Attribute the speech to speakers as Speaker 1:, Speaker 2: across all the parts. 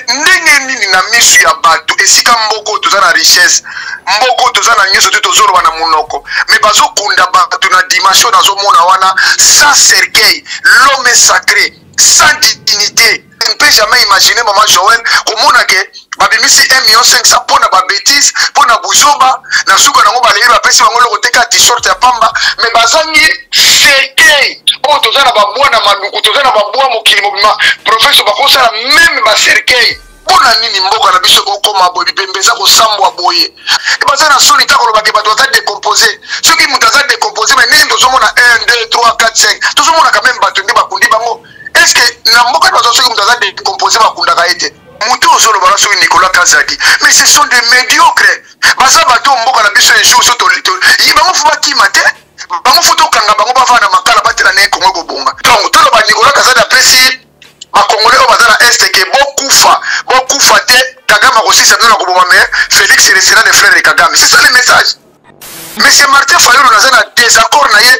Speaker 1: ndenge nini na misu ya bato esika mboko toza na richesse mboko toza na nyonso te tozoloba na monoko mais bazokunda bato na dimension nazomona wana sans cercueil l'homme sacré sans dignité. Je ne peux jamais imaginer maman Joël comment que babimisi 1,5 million pour na ba bêtise pour na buzoba na suka nango ba lelo apesi bango lo koteka t-shirt ya pamba mais bazangi cercueil o toza na babwa na maluku toza na babwa mokili mobima professeur bakosa la même ba cercueil pona nini mboka na biso kokoma boye bipembeza kosambwa boye e baza na soni tako lobake bato baza décomposé soki mutu aza décomposé mais nini tozomona 1 2 3 4 5 tozomona quand même bato nde bakundi bango. Est-ce que na mboka bato soki mutu aza décomposé bakundaka ete mutu ozolobaka soki Nicolas Kazadi mais ce sont des médiocres baza bato mboka na biso ejour so bango fo bakima te bango fo tokanga bango bavana na makala batela ne kongo kobonga donc toloba Nicolas Kazadi apesi bakongolais oyo baza na este ke bokufa te Kagame akosisa bino na koboma mais Félix restera le frère de Kagame. C'est ça le message. Monsieur Martin Fayulu naza na désaccord na ye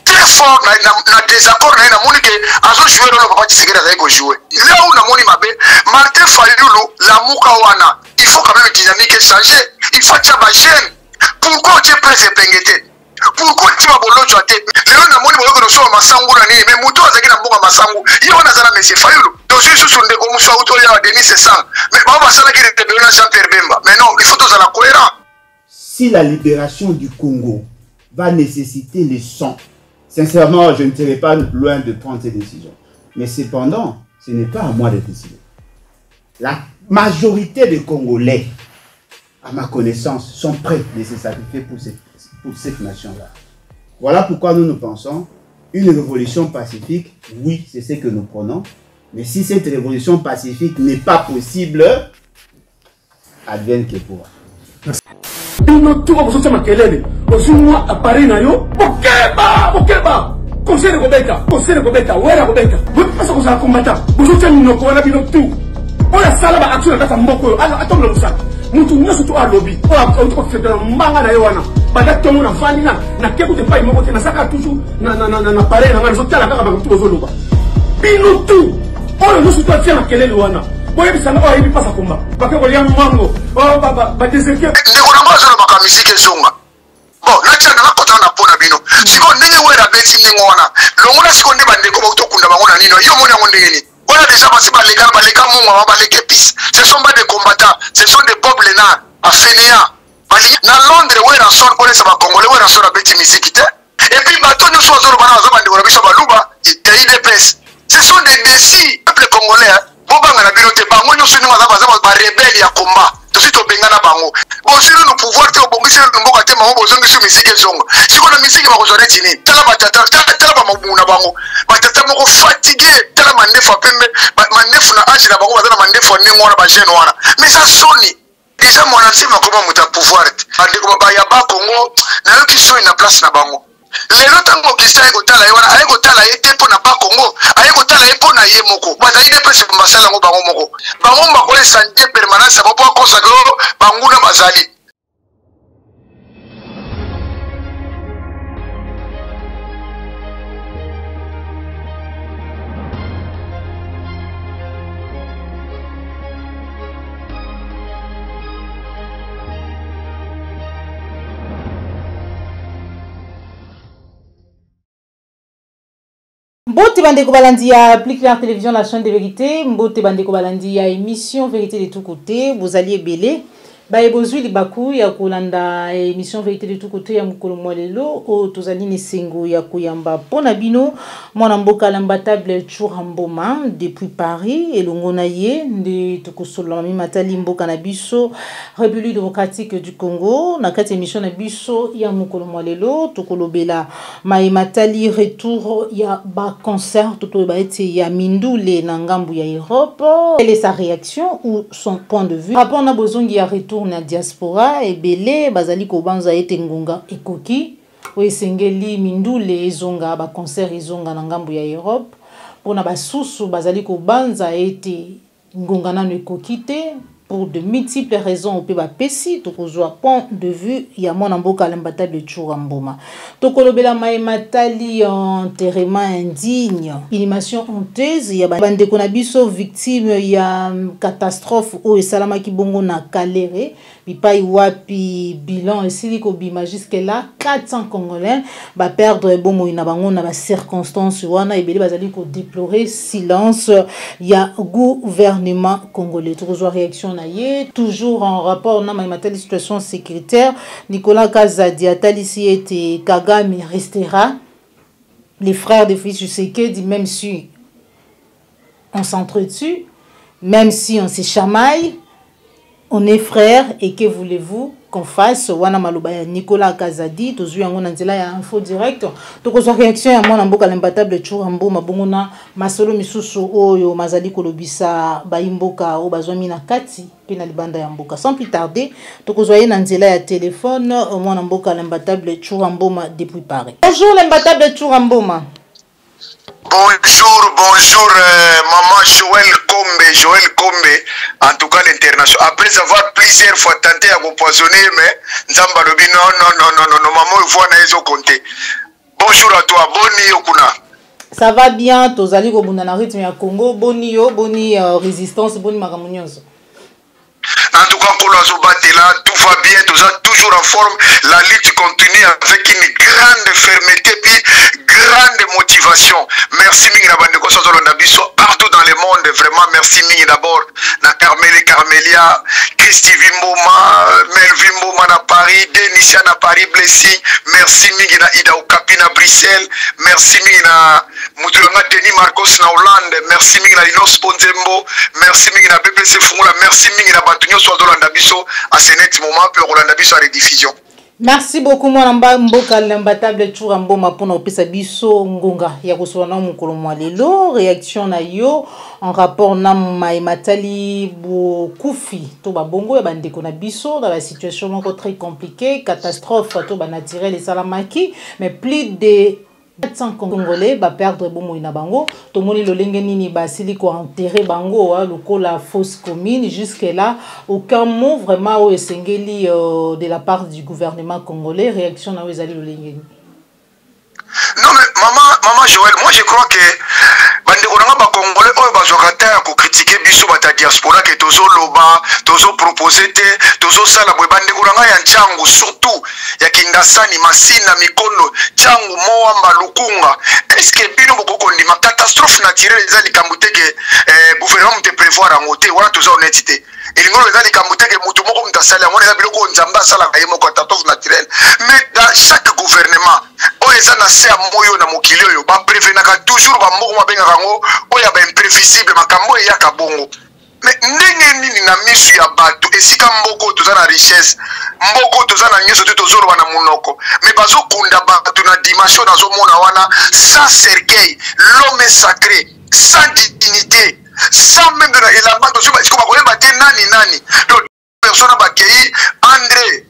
Speaker 1: très fort na désaccord na ye namoni ke azojouer lolo Papa Tshisekedi azali kojouer là où namoni mabe Martin Fayulu lamuka wana il faut quand même dynamique changer il faut tia bagene pourquoi tu es presse pengete pourquoi tu vas bolojo ate lelo namoni boloko no so masangu na nini mais muto azaki na mboka masangu yo wana zala Monsieur Fayulu donc je suis ndeko musa uto ya Denis Sassang mais ba basala ki rebellion na Jean-Pierre Bemba mais non il faut tous la cohérent.
Speaker 2: Si la libération du Congo va nécessiter les sang, sincèrement, je ne serai pas loin de prendre ces décisions. Mais cependant, ce n'est pas à moi de décider. La majorité des Congolais, à ma connaissance, sont prêts de se sacrifier pour cette nation-là. Voilà pourquoi nous pensons une révolution pacifique, oui, c'est ce que nous prenons. Mais si cette révolution pacifique n'est pas possible, advienne que pourra.
Speaker 3: Nous tout comme ça makelele osumwa appareil na yo bokeba conseil de Gobeka wera Gobeka parce que ça combattant vous êtes nous ko na bino tout on a sala ba action na mboko yo ala atomlo musa mutu nyoso to alobi o ko fete mbanga na yo wana bada tongo na fandi na kebu te pai moko te na saka toujours na appareil na ngana so tala kaka ba mutu ozoloba bino tout on nyoso to tia makelele wana. Boye bisanga o yibi pasa komba bake ko liam mango o ba desekie
Speaker 1: ndeko na mbazo na bakamisike zonga bon na tshana na kota na pona bino siko ndenge wera beti ndenge wana longona siko nde bandeko ba utokunda bango na nino yo mona ngondenge ni ona déjà basi baleka munga baleka pis ce sont pas des combattants ce sont des peuples na afénéa bali na Londres wera son pour les Congolais wera son beti misiki te et puis bato nous so zoro bana zo bandeko na biso baluba ya IDPS ce sont des décis peuple congolais bobanga na bino te bango nyoso ni maza ba rebelle ya combat to sito bengana bango bosiri no pouvoir te obongisi no mboka te bango bozongi su misike zongo siko na misike ba kozore tini tala batata tala ba mabuna bango batata moko fatigué tala mandefu pembe mandefu na âge na bango bazana mandefu ningo wana ba jeune wana mais ça soni déjà mon ancien makoma muta pouvoir ande ko ba ya ba Congo na yo ki so na place na bango lelo tango kisa ekotala ye wana ayekotala ye te mpo na ba Congo ayekotala ye mpo na ye moko bazali de presse mbasala ngo bango moko bango bakolesa nde permanence abo mpo akosaka oyo banguna bazali.
Speaker 4: Mbote bandeko balandi ya Plus Clair Télévision, la chaîne de vérité. Mbote bandeko balandi ya émission Vérité de tous côtés. Vous alliez belé. Baye bozui libaku ya kolanda émission Vérité de tous côtés ya mukolo mwalelo o tozali nesengo ya koyamba pona bino mwana mboka lamba table Churamboma depuis Paris elongo na ye nde tokosola mami matali mboka na biso République démocratique du Congo na kati émission na biso ya mukolo mwalelo tokolobela mai matali retour ya ba concert totoba ete ya mindule na ngambu ya Europe. Quelle est sa réaction ou son point de vue rapport na bozongi ya retour na diaspora et belé bazali ko banza ete ngonga ekoki o esengeli mindule ezonga ba concert ezonga na ngambu ya Europe pona basusu bazali ko banza ete ngonga nano ekoki te pour de multiples raisons. On peut pas péci, tokozwa point de vue. Il y a mon amboka l'imbattable Churamboma. Tokolobela Maïmatali enterrement indigne. Inhumation honteuse. Il y a bande konabiso victime. Il y a catastrophe au Salama Kibongo na Kalere. Pipai wapi bilan et siliko bima jusque là 400 Congolais va perdre bon ina bango na ba circonstances wana ebeli bazali ko déplorer silence ya gouvernement congolais. Toujours réaction na ye toujours en rapport na matériel situation sécuritaire. Nicolas Kazadi Atalisi était Kagame restera. Les frères de fils Tshisekedi même si on s'entretue, même si on se chamaille, on est frères et que voulez-vous qu'on fasse? Wana Malubaya Nicolas Kazadi, tous eu en anzela ya info direct. Donc aux réaction ya mon amboka l'imbattable Churamboma bongona masolo misusu oyo mazali kolobisa baimboka o bazwami na kati pina libanda ya mboka. Sans plus tarder, donc aux voyez nanzela ya téléphone mon amboka l'imbattable Churamboma depuis Paris. Bonjour l'imbattable Churamboma.
Speaker 1: Bonjour, maman Joël Kombe, en tout cas l'international. Après avoir plusieurs fois tenté à vous poisonner, mais Nzamba Lobi, non, maman, il faut en compter. Bonjour à toi, Boni Okuna.
Speaker 4: Ça va bien, tozali ko bunda na rythme ya Congo, boni résistance, boni makamunyoso.
Speaker 1: En tout cas, pour là, tout va bien, toujours en forme. La lutte continue avec une grande fermeté puis grande motivation. Merci Mingina Bandeko Sazolondabiso partout dans le monde. Vraiment, merci Mingina d'abord. Na Carmelia, Christy Vimboma, Melvin Mboma na Paris, Denisia na Paris, Blessing. Merci Mingina Ida Okapi na Bruxelles. Merci Mingina Moutulanga Denis Marcos na Hollande. Merci Mingina Linos Ponzembo. Merci Mingina BBC Fungula. Merci Mingina Batunyo Swazolanda Biso à ce net moment pour Rolanda Biso à rediffusion.
Speaker 4: Merci beaucoup moi mboka l'imbattable Churamboma pour na opesa biso ngonga ya kosola na mukolo mwa lelo réaction na yo en rapport na Maïmatali Bokufi to ba bongo ya bandeko na biso dans la situation moko très compliquée catastrophe to ba naturel et salamaki mais plus de 400 Congolais va perdre bon na bango to moni lo lenge nini ba siliko enterrer bango la fosse commune jusque là aucun mot vraiment au esengeli de la part du gouvernement congolais réaction na ezali lo lenge.
Speaker 1: Non mais maman Joël, moi je crois que bandeko nanga ba congolais oyo bazokata ko critiquer biso bata diaspora que tozo loba tozo proposer te tozo sala boy bandeko nanga ya nchangu surtout ya Kingasani Masina Mikondo changu Moamba Lukunga est-ce que bino boko ndima catastrophe naturelle ezali kambute que gouvernement te prévoir en côté wala tozo honnêteté elingolo ezali kambute que mutu moko mtasala ngone za biloko nzamba sala kayemo catastrophe naturelle mais dans chaque gouvernement oyo ezana se ya moyo na mokili oyo ba prévenaka toujours ba mboko mabenga rango oyo ba imprévisible makambo ya kabongo mais ndenge nini na misu ya bato esika mboko toza na richesse mboko toza na nyeso te tozolo na munoko mais bazo kunda bato na dimension nazo mona wana sans cercueil l'homme sacré sans dignité sans même de la elamba to soba esiko bakoyeba te nani donc personne bakei André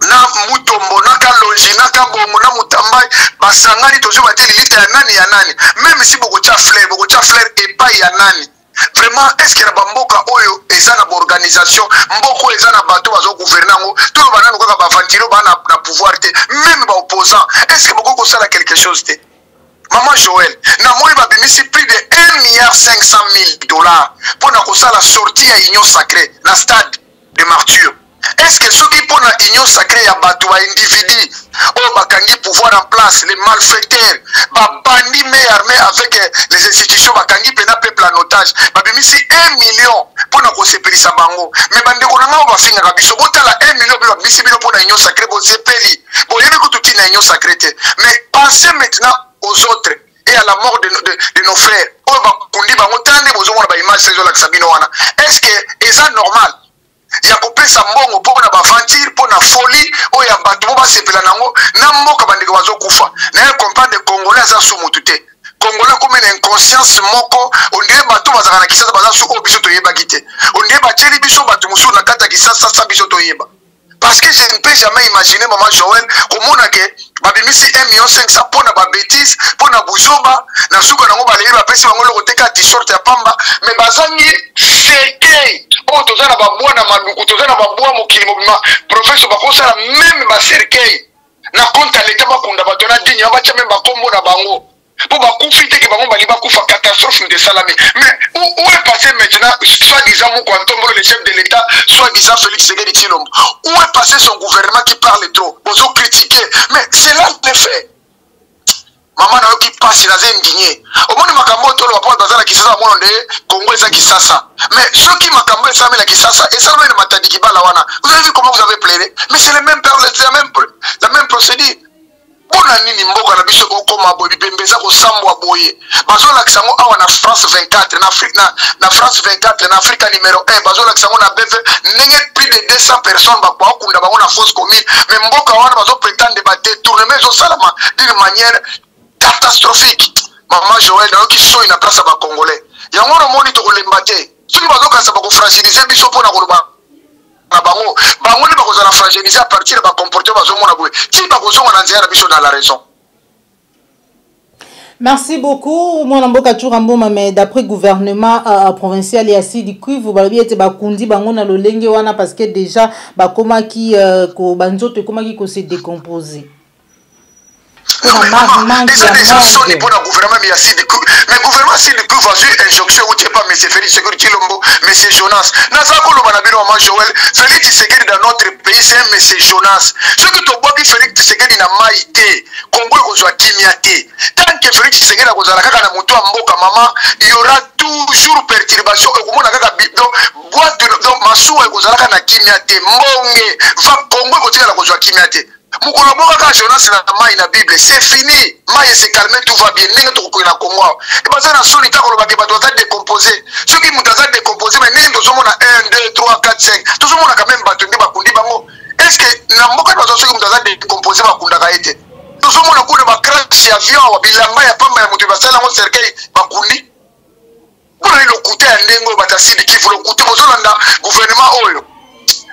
Speaker 1: na mutombo na kalonji na kabongo na mutambai basangani tozoba te lilita ya nani même si boko cha fleur epai ya nani vraiment est-ce que na bamboka oyo eza na organisation mboko eza na bato bazo gouverner ngo to banana ko ba ventilo bana na pouvoir te même ba opposant est-ce que boko ko sala quelque chose te maman Joël na moi ba bimisi plus de 1,5 milliard pour na ko sala sortie ya union sacrée na stade de martyrs. Est-ce que ceux qui pour la union sacrée à bateau à individu au bakangi pouvoir en place les malfaiteurs bandi mais armés avec les institutions bakangi pena peuple en otage babimisi 1 million pour na ko sepelisa bango mais bande ko nanga ba singa kabiso botala 1 million babimisi bino pour la union sacrée bo sepeli bo yebe ko tuti na union sacrée mais pensez maintenant aux autres et à la mort de nos frères o bakundi bango tande bozo mona ba image sezo la sabino wana est-ce que est ça normal? Ya kopesa mbongo pona ba aventure pona folie o ya bato bo ba sepela nango na mboka bandeko bazo kufa na ya comprendre congolais za sumutu te congolais comme une inconscience moko on dirait bato bazaka na kisasa baza su o biso to yeba kite on dirait ba teli biso bato musu na kata kisasa sa biso to yeba parce que je ne peux jamais imaginer maman Joël comment na ke babimisi 1,5 million pona ba bêtise pona buzoba na suka nango ba leyi ba pesi bango lokoteka t-shirt ya pamba mais bazangi feke oh tozana babwa na maluku tozana babwa mokili mobima professeur bakosala même ba cercueil na compte à l'état bakunda bato na digne bacha même bakombo na bango pour bakufi te ke bango bali bakufa catastrophe de salami mais où est passé maintenant soi-disant Moukoantombolo le chef de l'état soi-disant Félix Tshisekedi Tshilombo où est passé son gouvernement qui parle trop bozo critiquer mais c'est là le fait maman na yo qui passe na indigné au monde makambo to lo pa bazala kisasa mono de Congo eza kisasa mais ceux qui makambo eza mela kisasa et ça même matadiki bala wana vous avez vu comment vous avez plaidé mais c'est le même la même procédure bona nini mboka na biso ko koma boyi bembeza ko sambwa boye bazola kisango awa na France 24 na Afrique na France 24 na Afrique numéro 1 bazola kisango na BV nenge plus de 200 personnes ba kwa kunda bango na fosse commune mais mboka wana bazo prétendre ba détourner mais au salama d'une manière catastrophique. Maman Joël, dans qui sont une place à bas congolais. Il y a un monde qui est embêté. Si vous avez un fragiliser, ils sont pour la bango. Bango ne va pas fragiliser à partir de comportement de mon aboué. Si vous avez la raison.
Speaker 4: Merci beaucoup. Mon amboka Churambo, mais d'après le gouvernement provincial et assis du cuivre, vous avez été bakundi bango na lolenge wana parce que déjà bakoma qui ko banzote koma qui ko se décomposer.
Speaker 1: Non, mais déjà sont pour le gouvernement, mais le gouvernement, si le pouvoir injonction, ou pas, M. Félix Tshisekedi Tshilombo, M. Jonas. Joël, Félix Tshisekedi dans notre pays, c'est un M. Jonas. Ce que tu vois que Félix Tshisekedi n'a pas été, Congo soit Kimiaté. Tant que Félix Tshisekedi a posé la caca dans Moutou Amboka, maman, il y aura toujours perturbation. Et comment on a caca boîte de Massou et Kozalaka na Kimiaté, Mbonge, va Congo et Kozalaka Kimiaté. Mukoloboka ka Jonas na mai na Bible c'est fini mai s'est calmé tout va bien ninga to ko na Congo et parce que na soni ta ko ba ke bato za décomposer ceux qui mutaza décomposer mais ninga to mona 1 2 3 4 5 tout le monde a quand même bato ndi bakundi bango est-ce que na mboka bato ceux qui mutaza décomposer bakunda ka ete tout le monde a ko ba crash avion wa bilamba ya pamba ya mutu basala ngo cercueil bakundi pour le côté ndengo batasidi ki voulo côté bozolanda gouvernement oyo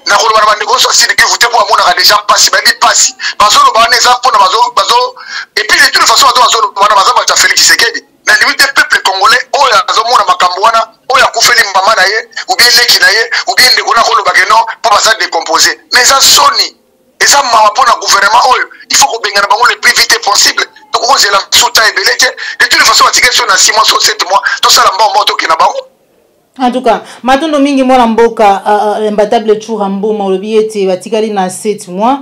Speaker 1: na ko ba négocier sidi ki voter pour amona déjà passe ba bi passe bazolo ba neza pona bazo et puis de toute façon bazolo bana bazaba Félix Tshisekedi na limite peuple congolais oya azomona makambo wana oya kufeli mama na ye ou bien leki na ye ou bien ndeko na ko lo bakeno pour baza décomposer mais ça soni et ça mama pona gouvernement oyo il faut ko bengana bango le plus vite possible donc on c'est la sota et belete de toute façon atike sur na 6 mois sur 7 mois tout ça la mbombo to kina bango.
Speaker 4: En tout cas, matondo mingi mwana mboka imbatable Churambo malobi ete batikali na 7 mois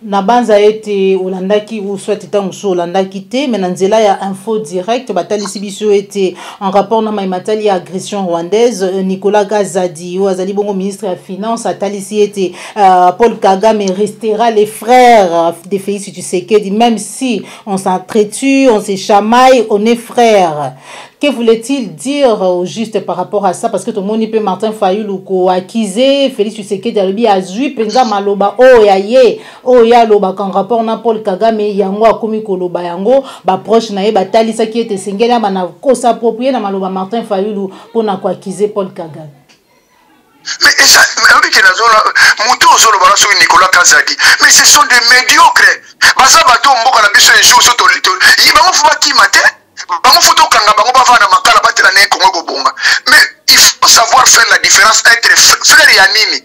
Speaker 4: na banza ete olandaki ou soit etango olandaki te mais na nzela ya info direct batalisi biso ete en rapport na maimatali ya agression rwandaise Nicolas Gazadi ou azali bongo ministre ya finance atalisi ete Paul Kagame restera les frères de Félix Tshisekedi même si on s'entretue, on se chamaille, on est frères. Que voulait-il dire au juste par rapport à ça? Parce que tout le monde peut Martin Fayulu ko accusé Félix Tshisekedi Alubi azui penza maloba oh ya loba quand rapport na Paul Kagame yango akomi koloba yango ba proche na ye batalisa ki ete sengela bana ko s'approprier na maloba Martin Fayulu pour na ko accuser Paul Kagame.
Speaker 1: Mais ça avec la zone muto zolo bala so Nicolas Kazadi mais ce sont des médiocres basa bato mboka na biso un jour so to yiba mo fuba kimate bango photo kanga bango bavana makala batela ne Congo bonga mais il faut savoir faire la différence entre frère ya nini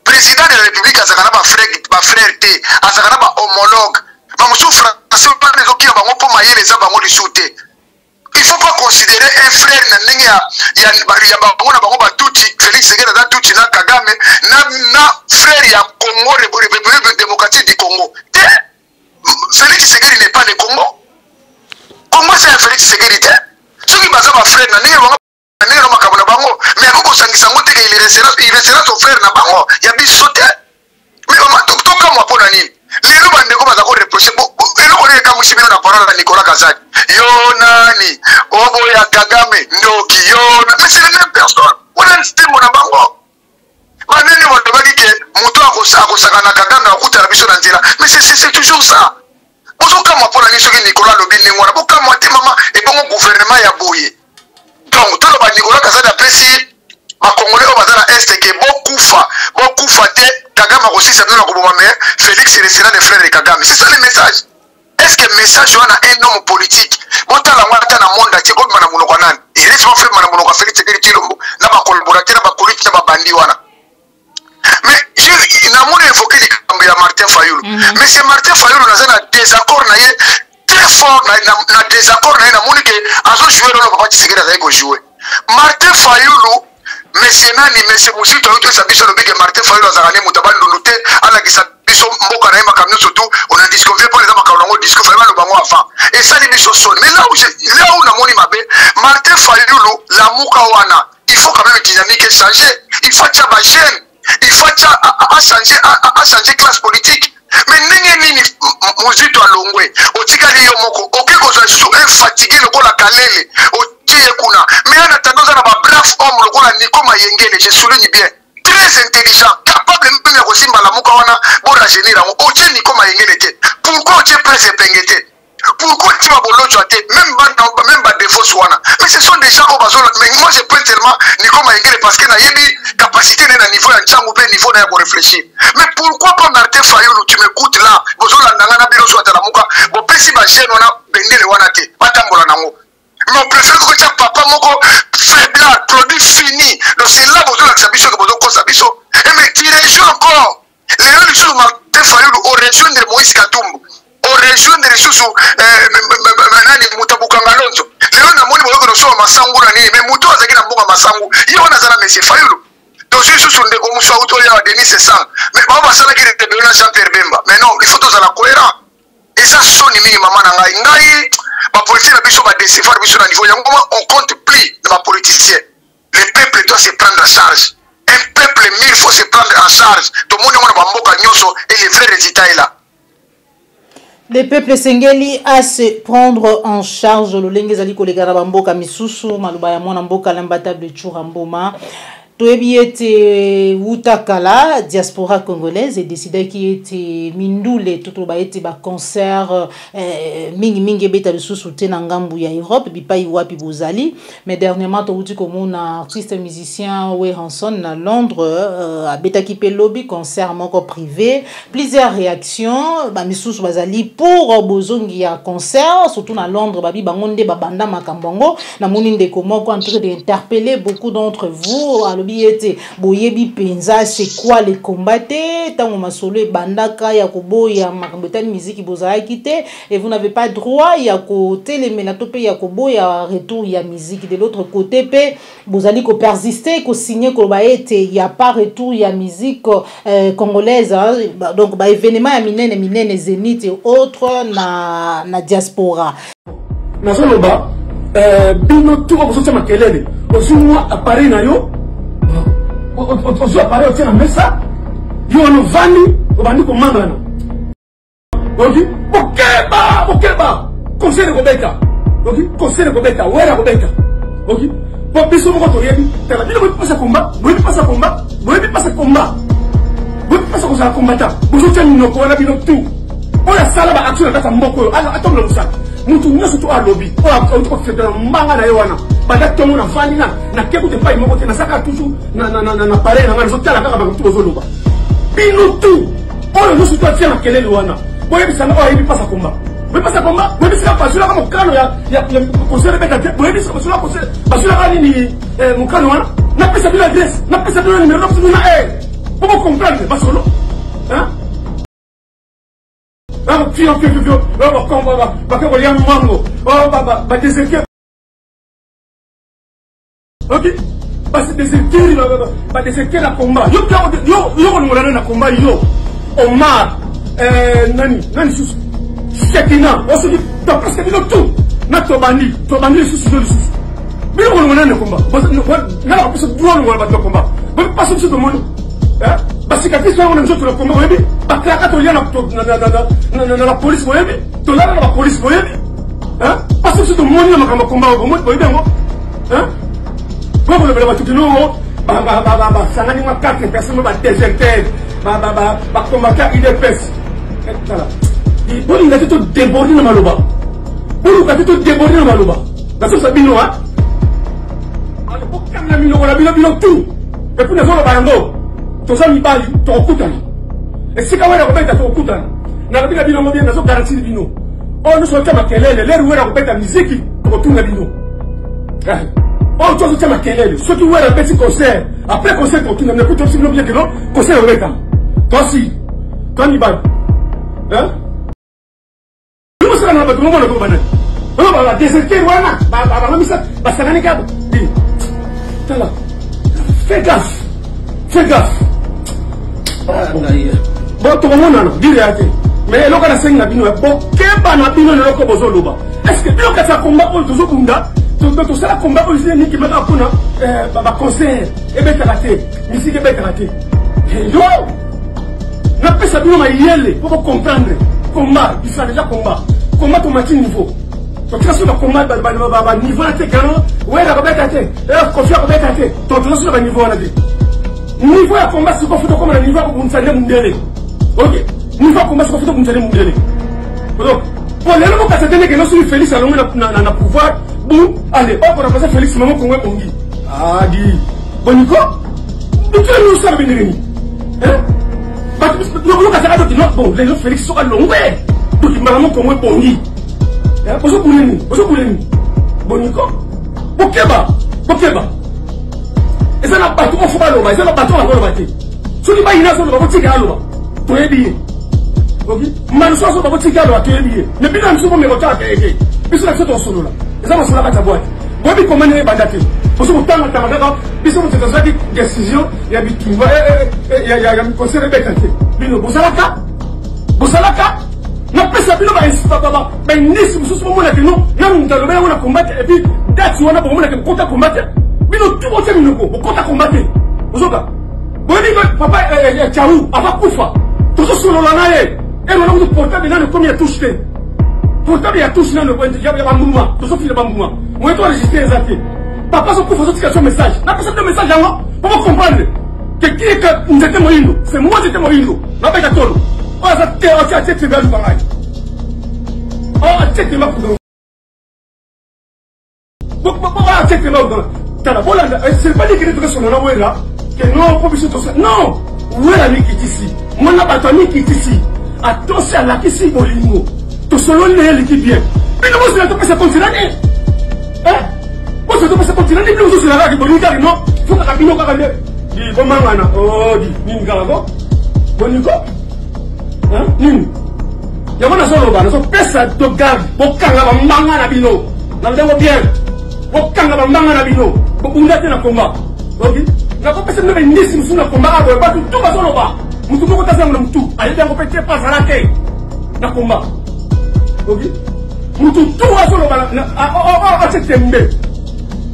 Speaker 1: président de la République azakana ba frère té azakana ba homologue ba musu français pas les okia bango po mayele za bango lisute il faut pas considérer un frère na ndenge ya bango na bango ba tuti Félix Tshisekedi za tuti na Kagame na frère ya Congo République démocratique du Congo Félix Tshisekedi n'est pas le Congo. Comment c'est Félix Tshisekedi? Ceux qui basent ma frère, mais il restera son frère na bango, il y a bis sauté. Mais on m'a tout comme moi pour l'année. Les gens qui ont reproché, na parole à Nicolas Kazadi. Yonani, Oboya Kagame, Noki, Yona, mais c'est les mêmes personnes. On a un système na bango. Maneni wanabaki ke mutu akosaka na Kagame akuta na biso na nzela. Mais c'est toujours ça. Bonjour comme moi pour l'année sur Nicolas Lobine ngwana bo comme moi te mama et bon gouvernement ya boye. Donc tout le ba Nicolas Kazadi apprécie ma congolais au bazana est que beaucoup fa te Kagame aussi ça nous na ko mais Félix restera le frère de Kagame. C'est ça le message. est-ce que message wana un homme politique botala ngata na monde ati ko mana munoko nani laisse-moi faire mana munoko Félix Tshisekedi Tshilombo na ba collaborateur na ba politique na ba bandi wana. Mais j'ai namoni évoqué les cambi ya Martin Fayulu. Mais c'est Martin Fayulu na désaccord na ye très fort na désaccord na ye na moni que azo jouer dans le papa Tshisekedi za ko jouer. Martin Fayulu monsieur nani monsieur Musito yoto sabiso no bige Martin Fayulu azakane mutabandi ndute ala kisa biso mboka na ye makamno surtout on a discouvert pour les makamno disco Fayulu no bango avant et ça ni biso son. Mais là où na moni mabe Martin Fayulu la muka wana il faut quand même dynamique changer. Il faut que ba jeune il faut changer classe politique. Mais nini Musito alongwe otikali yo moko okeko zo su fatigué le ko la kalele kuna. Mais en attendant ça ba brave homme le ko la Nico Mayengele je souligne bien très intelligent capable même ya kosimba la muka wana bora génie la otie Nico Mayengele te. Pourquoi otie presse pengete? Pourquoi tu vas bolo joiter même ba défaut wana? Mais ce sont des gens au bazon. Mais moi je prends tellement Nico Mayengele parce que na yebi capacité na niveau ya nchangu pe niveau na ya réfléchir. Mais pourquoi pas Martin Fayulu tu m'écoutes là bozo la ngana biro so atala muka bo pesi ba jeune wana bendele wana te batambola nango. Mais on préfère que tu papa moko faiblard produit fini. Donc c'est là bozo la sabiso que bozo ko sabiso. Et mais tu région encore les gens sur Martin Fayulu au région de Moïse Katumbu au région de Ressources nani Mutabukanga Lonzo leo na moni bozo so masangu na nini mais muto azaki na mboka masangu yo na zala monsieur Fayulu donc je suis sur ndeko muso auto ya Denis Sesang mais baba sala ki de Benoît Jean-Pierre Bemba mais non il faut tous à la cohérent et ça sonne mini maman na ngai ba politique na biso ba décevoir biso na niveau ya ngoma on compte plus de ma politicien. Le peuple doit se prendre en charge. Un peuple mille faut se prendre en charge. Tout le monde a ba mboka nyoso et le vrai résultat est là.
Speaker 4: Le peuple sengeli à se prendre en charge le lengezali kolekara bamboka misusu maluba ya mwana mboka lambata de Churamboma. Toyebi ete Wutakala, diaspora congolaise, et décidé qui était Mindoule, tout le été ba concert, mingi beta le sous-soutien en Gambu ya Europe, bipa iwapi bozali. Mais dernièrement, tu dis comme un artiste musicien Way Hanson à Londres, à beta qui peut lobby concert moko privé, plusieurs réactions, ba misous bazali pour bozongi ya concert, surtout à Londres, babi bangonde babanda makambongo, na moninde komoko en train d'interpeller beaucoup d'entre vous. Était boyebi penza c'est quoi les combattre tant masolo bandaka ya koboya makambetani musique bozala kité et vous n'avez pas droit ya côté les menato pe ya koboya retour ya musique de l'autre côté pe bozali ko persister ko signer ko ba été il y a pas retour ya musique congolaise donc ba événement ya minene Zénith et autres na diaspora
Speaker 3: na soloba bino tout ko sotia makelele ozumwa appareil na yo ozo appareil otia na mesa yo no vani obandi komangana oki bokeba conseil ko beta oki conseil ko beta wera ko beta oki po biso moko to yebi tala bino ko pasa combat boyebi pasa ko za combattant bozo tia no ko na bino tout oya sala ba action na ta mboko yo ala atomlo musaka mutu nyoso to alobi o to fetela mbanga na yo wana banda tongo na fani na keku te pa imoko te na saka toujours na pare na ngana zotala kaka ba mutu bozoloba bino tu oyo nyoso to atia na kelele wana boye bisanga o yebi pasa komba boye bisanga pasula kama mukano ya conseil beta te boye bisanga pasula kani ni mukano wana na pesa bila adresse na pesa bila numéro na pour comprendre basolo hein fio ba ko ya mango ba déséquer ok parce que déséquer ba déséquer la combat yo on ngolana na combat yo Omar nani sous Chekina on se dit parce que bino tout na tobandi sous bino on ngolana na combat na la parce que drone wala ba combat ba pas sur tout le monde hein parce que quand on a le combat oui ba klaka to yana na police oui to la na police oui hein parce que tout le monde na makamba combat oui bien hein bon le ba tout non ba sangani ma 4 personnes ba déserter ba combattre IDPS voilà il bon il a tout débordé na maloba parce que ça bino hein on peut quand même la bino tout et puis les autres bango toza mibali tokutana esika wana kobeta tokutana na kabila bino mobile nazo garantir bino Oh, nous sommes à Makelele, l'air où elle a la musique, pour tout le monde. Oh, tu as Makelele, ceux qui ont un petit concert, après concert, pour tout le monde, écoute aussi le bien que non, concert au Reka. Toi aussi, toi, Nibal. Hein? Nous sommes là, tout le monde, tout le monde. Oh, bah, déserter, voilà, bah, ça, bah, ça n'a rien qu'à. Fais gaffe. Fais gaffe. Bon, tout le monde, non, dis réalité. Mais le cas de Senga Bino, bon, qu'est-ce que Bino ne peut pas. Est-ce que Bino, quand combat pour tout le monde, tout ça, combat pour les qui mettent à Puna, concert, et bien raté, musique et bien raté. Yo, n'a pas ça, Bino m'a yélé, pour comprendre. Combat, il sera déjà combat. Combat au matin niveau. Donc, ça, c'est le combat, niveau à tes canons, ouais, la rebelle à tes, confiance à rebelle à tes, donc, là, c'est le niveau à la vie. Niveau à combat, c'est qu'on fait comme un niveau pour nous saluer mon délai. Ok. Niveau à combat, c'est qu'on fait pour nous saluer mon délai. Donc, pour les gens qui s'attendent que nous sommes Félix à l'homme dans le pouvoir, bon, allez, on peut remplacer Félix, maman, qu'on va pongi. Ah, dit. Bon, Nico, nous sommes venus. Hein? Nous avons dit non, bon, les gens Félix sont à l'homme, ouais. Donc, maman, qu'on va pongi. Bonjour, Bonnico. Bokeba. Et ça n'a pas tout fait à l'homme, et ça n'a pas tout à l'homme. Ce qui va y avoir, c'est que l'homme. Tu es bien. Ok? Malheureusement, c'est que tu es bien. Mais bien, nous sommes mes retours à Kéké. Puis, c'est ton solo là. Et ça, c'est la boîte. Bon, mais comment est bandate? Parce que vous t'en attendez, puis c'est une décision, il y a il y a un conseil de bécanté. Bino, Bosalaka. Na pesa bino ba nisi mususu mo na kino na mutalo ba na combattre et puis date wana ba mo na kota combattre bino tout mo temi noko kota combattre ozoka boni ko papa chaou aba kufa to so solo la nae e no no portable na no komi ya touche portable ya touche na no ko ya ba muma to so file ba muma mo to enregistrer ezate papa so kufa so tika so message na pesa de message yango pour comprendre que qui est que nous étions moindo c'est moi j'étais moindo na ba ka tolo. Oh, ça t'es bien du pareil. Oh, c'est ma poudre. C'est pas des critiques sur le nom là. Que non, pas besoin de ça. Non, où est la nuit qui est ici? Mon abattoir qui est ici. Attention à la qui est bolingo. Tout solo n'est qui vient. Mais non, c'est la top, c'est continent. Hein? Moi, c'est top, c'est continent. Mais nous, c'est la rage, bolingo, non? Faut que la bino, quand même. Dis, bon, maman, oh, dis, Ningarago. Bolingo. Hein? Il y a un solo, il y a pesa de garde, bokanga ba manga na bino. Na ndemo bien. Bokanga ba manga na bino. Bokunda na combat. OK? Na ko pesa ndebe ndisi musu na combat ko ba tout ba solo ba. Musu ko ta sango mutu. Ayi ndango pete pas à la tête. Na combat. OK? Mutu tout ba solo ba na tembe.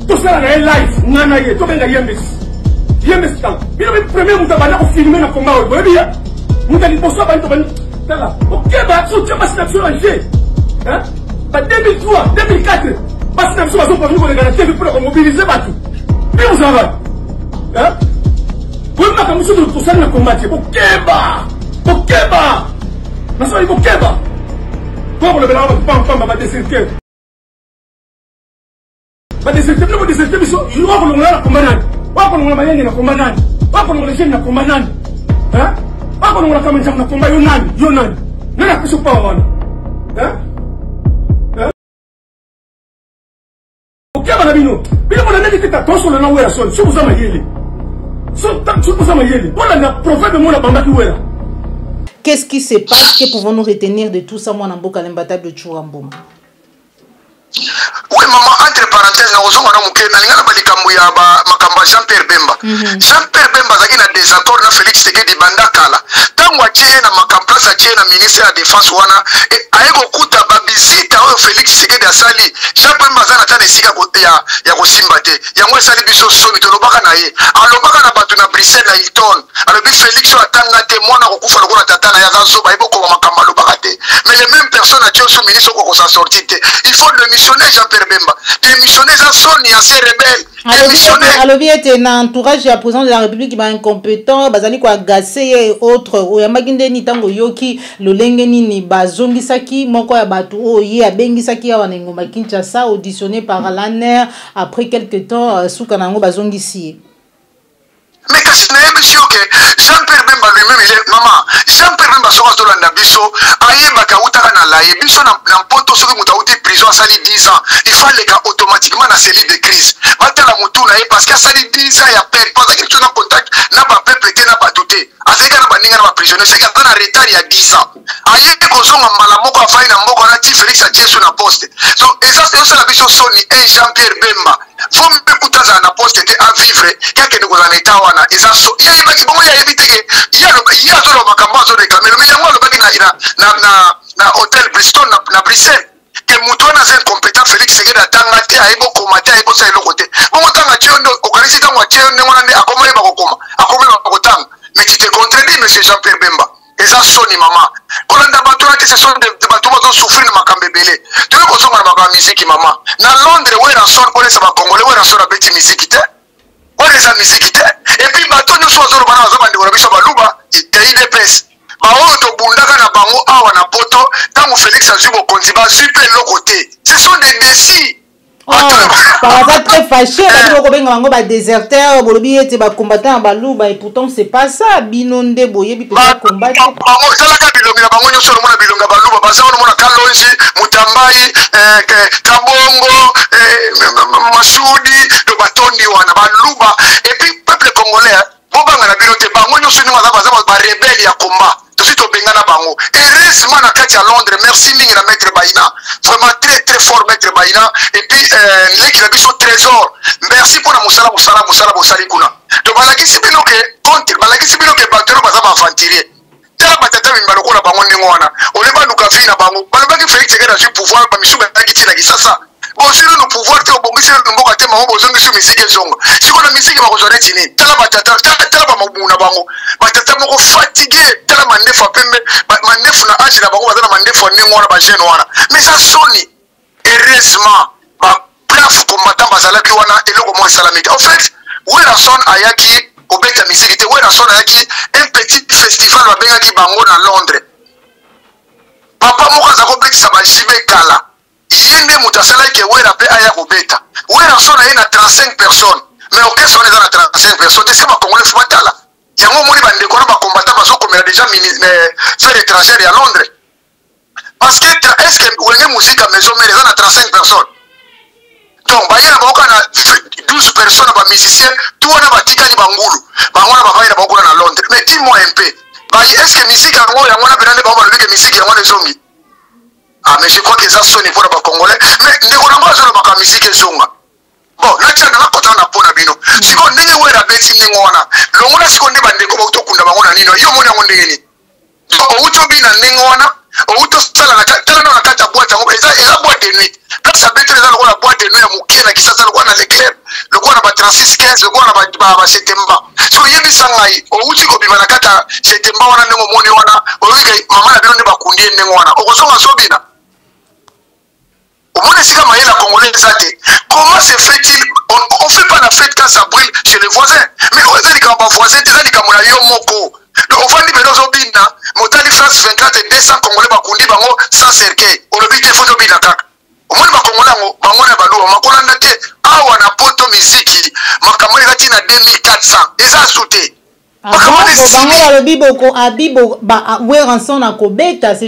Speaker 3: Tout ça na live, nana ye, to benga yembes. Yembes kan. Bino be premier mutu ba na ko filmer na combat ko bien. Mutu ni poso ba to ba ok, bah, soutien ma synapse en G. Hein? Bah, 2003, 2004, ma synapse va se prendre pour les pour mobiliser Batu. Puis vous en va. Hein? Vous m'avez comme ça de tout ça, le combat. Ok, bah! Mais ça, il faut ok, bah! Pour le bénin, on va déserter. Va déserter, nous, déserter, mais il va pour le la combat. Va pour le moyen, la combat. Va pour le jeune, la combat. Hein? Ako nung nakaman siya na kumba yunan. Nanakasok pa ako. Ha? Okay ba na bino? Bino mo na nakikita toso na nawera son. Subo sa mayeli. Subo sa mayeli. Wala na prophète mo na bambaki wera.
Speaker 4: Qu'est-ce qui se passe? Que pouvons-nous retenir de tout ça, moi, dans Mboka Lembata de Chouramboum?
Speaker 1: Oui, maman, entre parenthèses, na ozonga na muke na lingana balikambu ya makambo ya Jean-Pierre Bemba. Jean-Pierre Bemba zaki na désaccord na Félix Tshisekedi banda kala. Tango atie na makamplasa atie na ministre ya défense wana ayeko kuta ba visite oyo Félix Tshisekedi asali. Jean-Pierre Bemba zana tane sika ya kosimba te. Yango esali biso somi tolobaka na ye. Alobaka na batu na Bruxelles na Hilton. Alobi Félix o atanga te mwana kokufa lokola tata na ya zazoba iboko ba makambo alobaka te. Mais les mêmes personnes atie sous ministre ko s'en sortir te. Il faut démissionner Jean-Pierre Bemba. Démissionner Sony, ancien rebelle. Démissionner.
Speaker 4: Alobi était dans l'entourage du président de la République qui va incompétent, bazali ko agacé et autres. Oyamaginde ni tango yoki lolenge ni bazongisaki moko ya batu oye abengisaki ya wanengoma Kinshasa auditionné par l'ANER après quelques temps soukanango bazongisi.
Speaker 1: Mais kasi na yebi si oke Jean-Pierre Bemba lui-même il est maman Jean-Pierre Bemba soka tolanda biso ayebaka utaka na laye biso na mpoto soki muta uti prison asali 10 ans il fallait ka automatiquement na cellule de crise batala mutu na ye parce que asali 10 ans ya perte parce que tu na contact na ba peuple te na batuté azeka na baninga na ba prisonnier c'est que na retard ya 10 ans ayeki kozonga mbala moko afai na mboko na ti Félix Atieso na poste so eza la biso soni Jean-Pierre Bemba faut me kutaza na poste te à vivre kake de kozana eta wana eza so ya ibaki bongo ya ebiteke ya zo lo makambo zo de kamelo mais yango lo baki na hôtel Bristol na Bruxelles que mutu wana c'est compétent Félix Sekeda tanga te aibo komata aibo sa eloko te bongo tanga tiondo okanisi tanga tiondo ngona ne akomole bakokoma akomole bakotanga mais tu te contredis monsieur Jean-Pierre Bemba eza soni mama kolanda bato na kese soni de bato bazo souffrir na makambe belé tu veux kozonga na makambo musique mama na Londres ouais na son kolesa ba congolais ouais na son na beti musique te ouais eza musique te et puis bato nyonso bazolo bana bazo bande na biso baluba IDPS baoyo tobundaka na bango awa na poto ntango Félix azwi bokonzi bazwi mpe eloko te ce sont des décis
Speaker 4: Paraza très fâché, ba déserteur, bolobi ete ba combattant baluba et pourtant c'est pas ça. Binonde boye bi peut combattre.
Speaker 1: Bango salaka bilongi na bango nyoso mona bilonga baluba basa mona Kalonji, Mutambai, Kabongo, Masudi, do batondi wana baluba et puis peuple congolais bobanga na bilote bango nyoso ni baza ba rebelle ya combat. Tout au Bengana Bango. Heureusement, à Katia Londres, merci Mingra Maître Baïna. Vraiment très très fort Maître Baïna. Et puis, les qui ont son trésor. Merci pour la Moussala Kuna. Donc, Balaki Sibinoke, contre Balaki Sibinoke, Batero Bazama Fantirier. Tala Batata Mimbaloko na Bango Ningwana. Oleba Nukafi na Bango. Balabaki Félix Sekeda du pouvoir, Bamishuga Nakiti Nagisasa. Bon, si nous pouvoir, tu as bon, si nous avons été marrons, besoin de ce musique et son. Si on a musique, on va rejoindre Tini. Tala Batata, Tala Mamouna Bango. Batata Moko fatigué. Tala Mandef a pembe. Mandef na âge na Bango, Batata Mandef a Ningwana, Bagé Noana. Mais ça sonne. Heureusement, ma brave combattant Bazalaki Wana et le comment Salamik. En fait, où est la sonne Ayaki, au Beta musique, où est la sonne Ayaki, un petit festival à Bengaki Bango à Londres. Papa Moka Zakobek Sabajibe Kala. Yende mutasala ke wera pe aya kobeta wera sona ina 35 personnes mais aucun son eza na 35 personnes c'est ma congolais fatala yango moni bande ko na ba combattant bazo komela déjà faire étranger à Londres parce que est-ce que wenge musique à maison mais eza na 35 personnes donc ba yana ba na 12 personnes ba musiciens tout na batikali bangulu bangona ba vaina ba na Londres mais dis-moi un peu ba est-ce que musique yango na benande ba ba que musique yango ezongi. Ah, mais je crois que ça sonne pour les Congolais. Mais nous avons besoin de la musique et zonga. Bon, là, tu as un côté de la bino. Si on n'est pas là, bêtise, nous avons le monde si on est bandé comme auto kunda bango na nino. Yo mona monde ni. Auto bina ningona, auto sala na kata boîte ngo eza boîte de nuit. Place ça bête là la boîte de nuit ya mukena ki sasa le na l'éclair. Le kwa na ba 36 15, le kwa na ba setemba. So yebi sangai, outi ko bima na kata setemba wana ngo moni wana. Oyi mama na bino ne ba kundie ngona. Okosonga sobina. Au moins, si comme la Congolais comment se fait-il? On ne fait pas la fête quand ça brûle chez les voisins. Mais on dit que les voisins, ils disent qu'on a eu moko. Donc on va dire que nous avons dit, Motali France 24 et 200 Congolais bakundi bango sans cercueil. On le dit qu'il faut obéir kaka. Au moins, les Congolais, bango na balu, makola ndate, awa na poto miziki, makamoni kati na 2400. Et ça sauté.
Speaker 4: C'est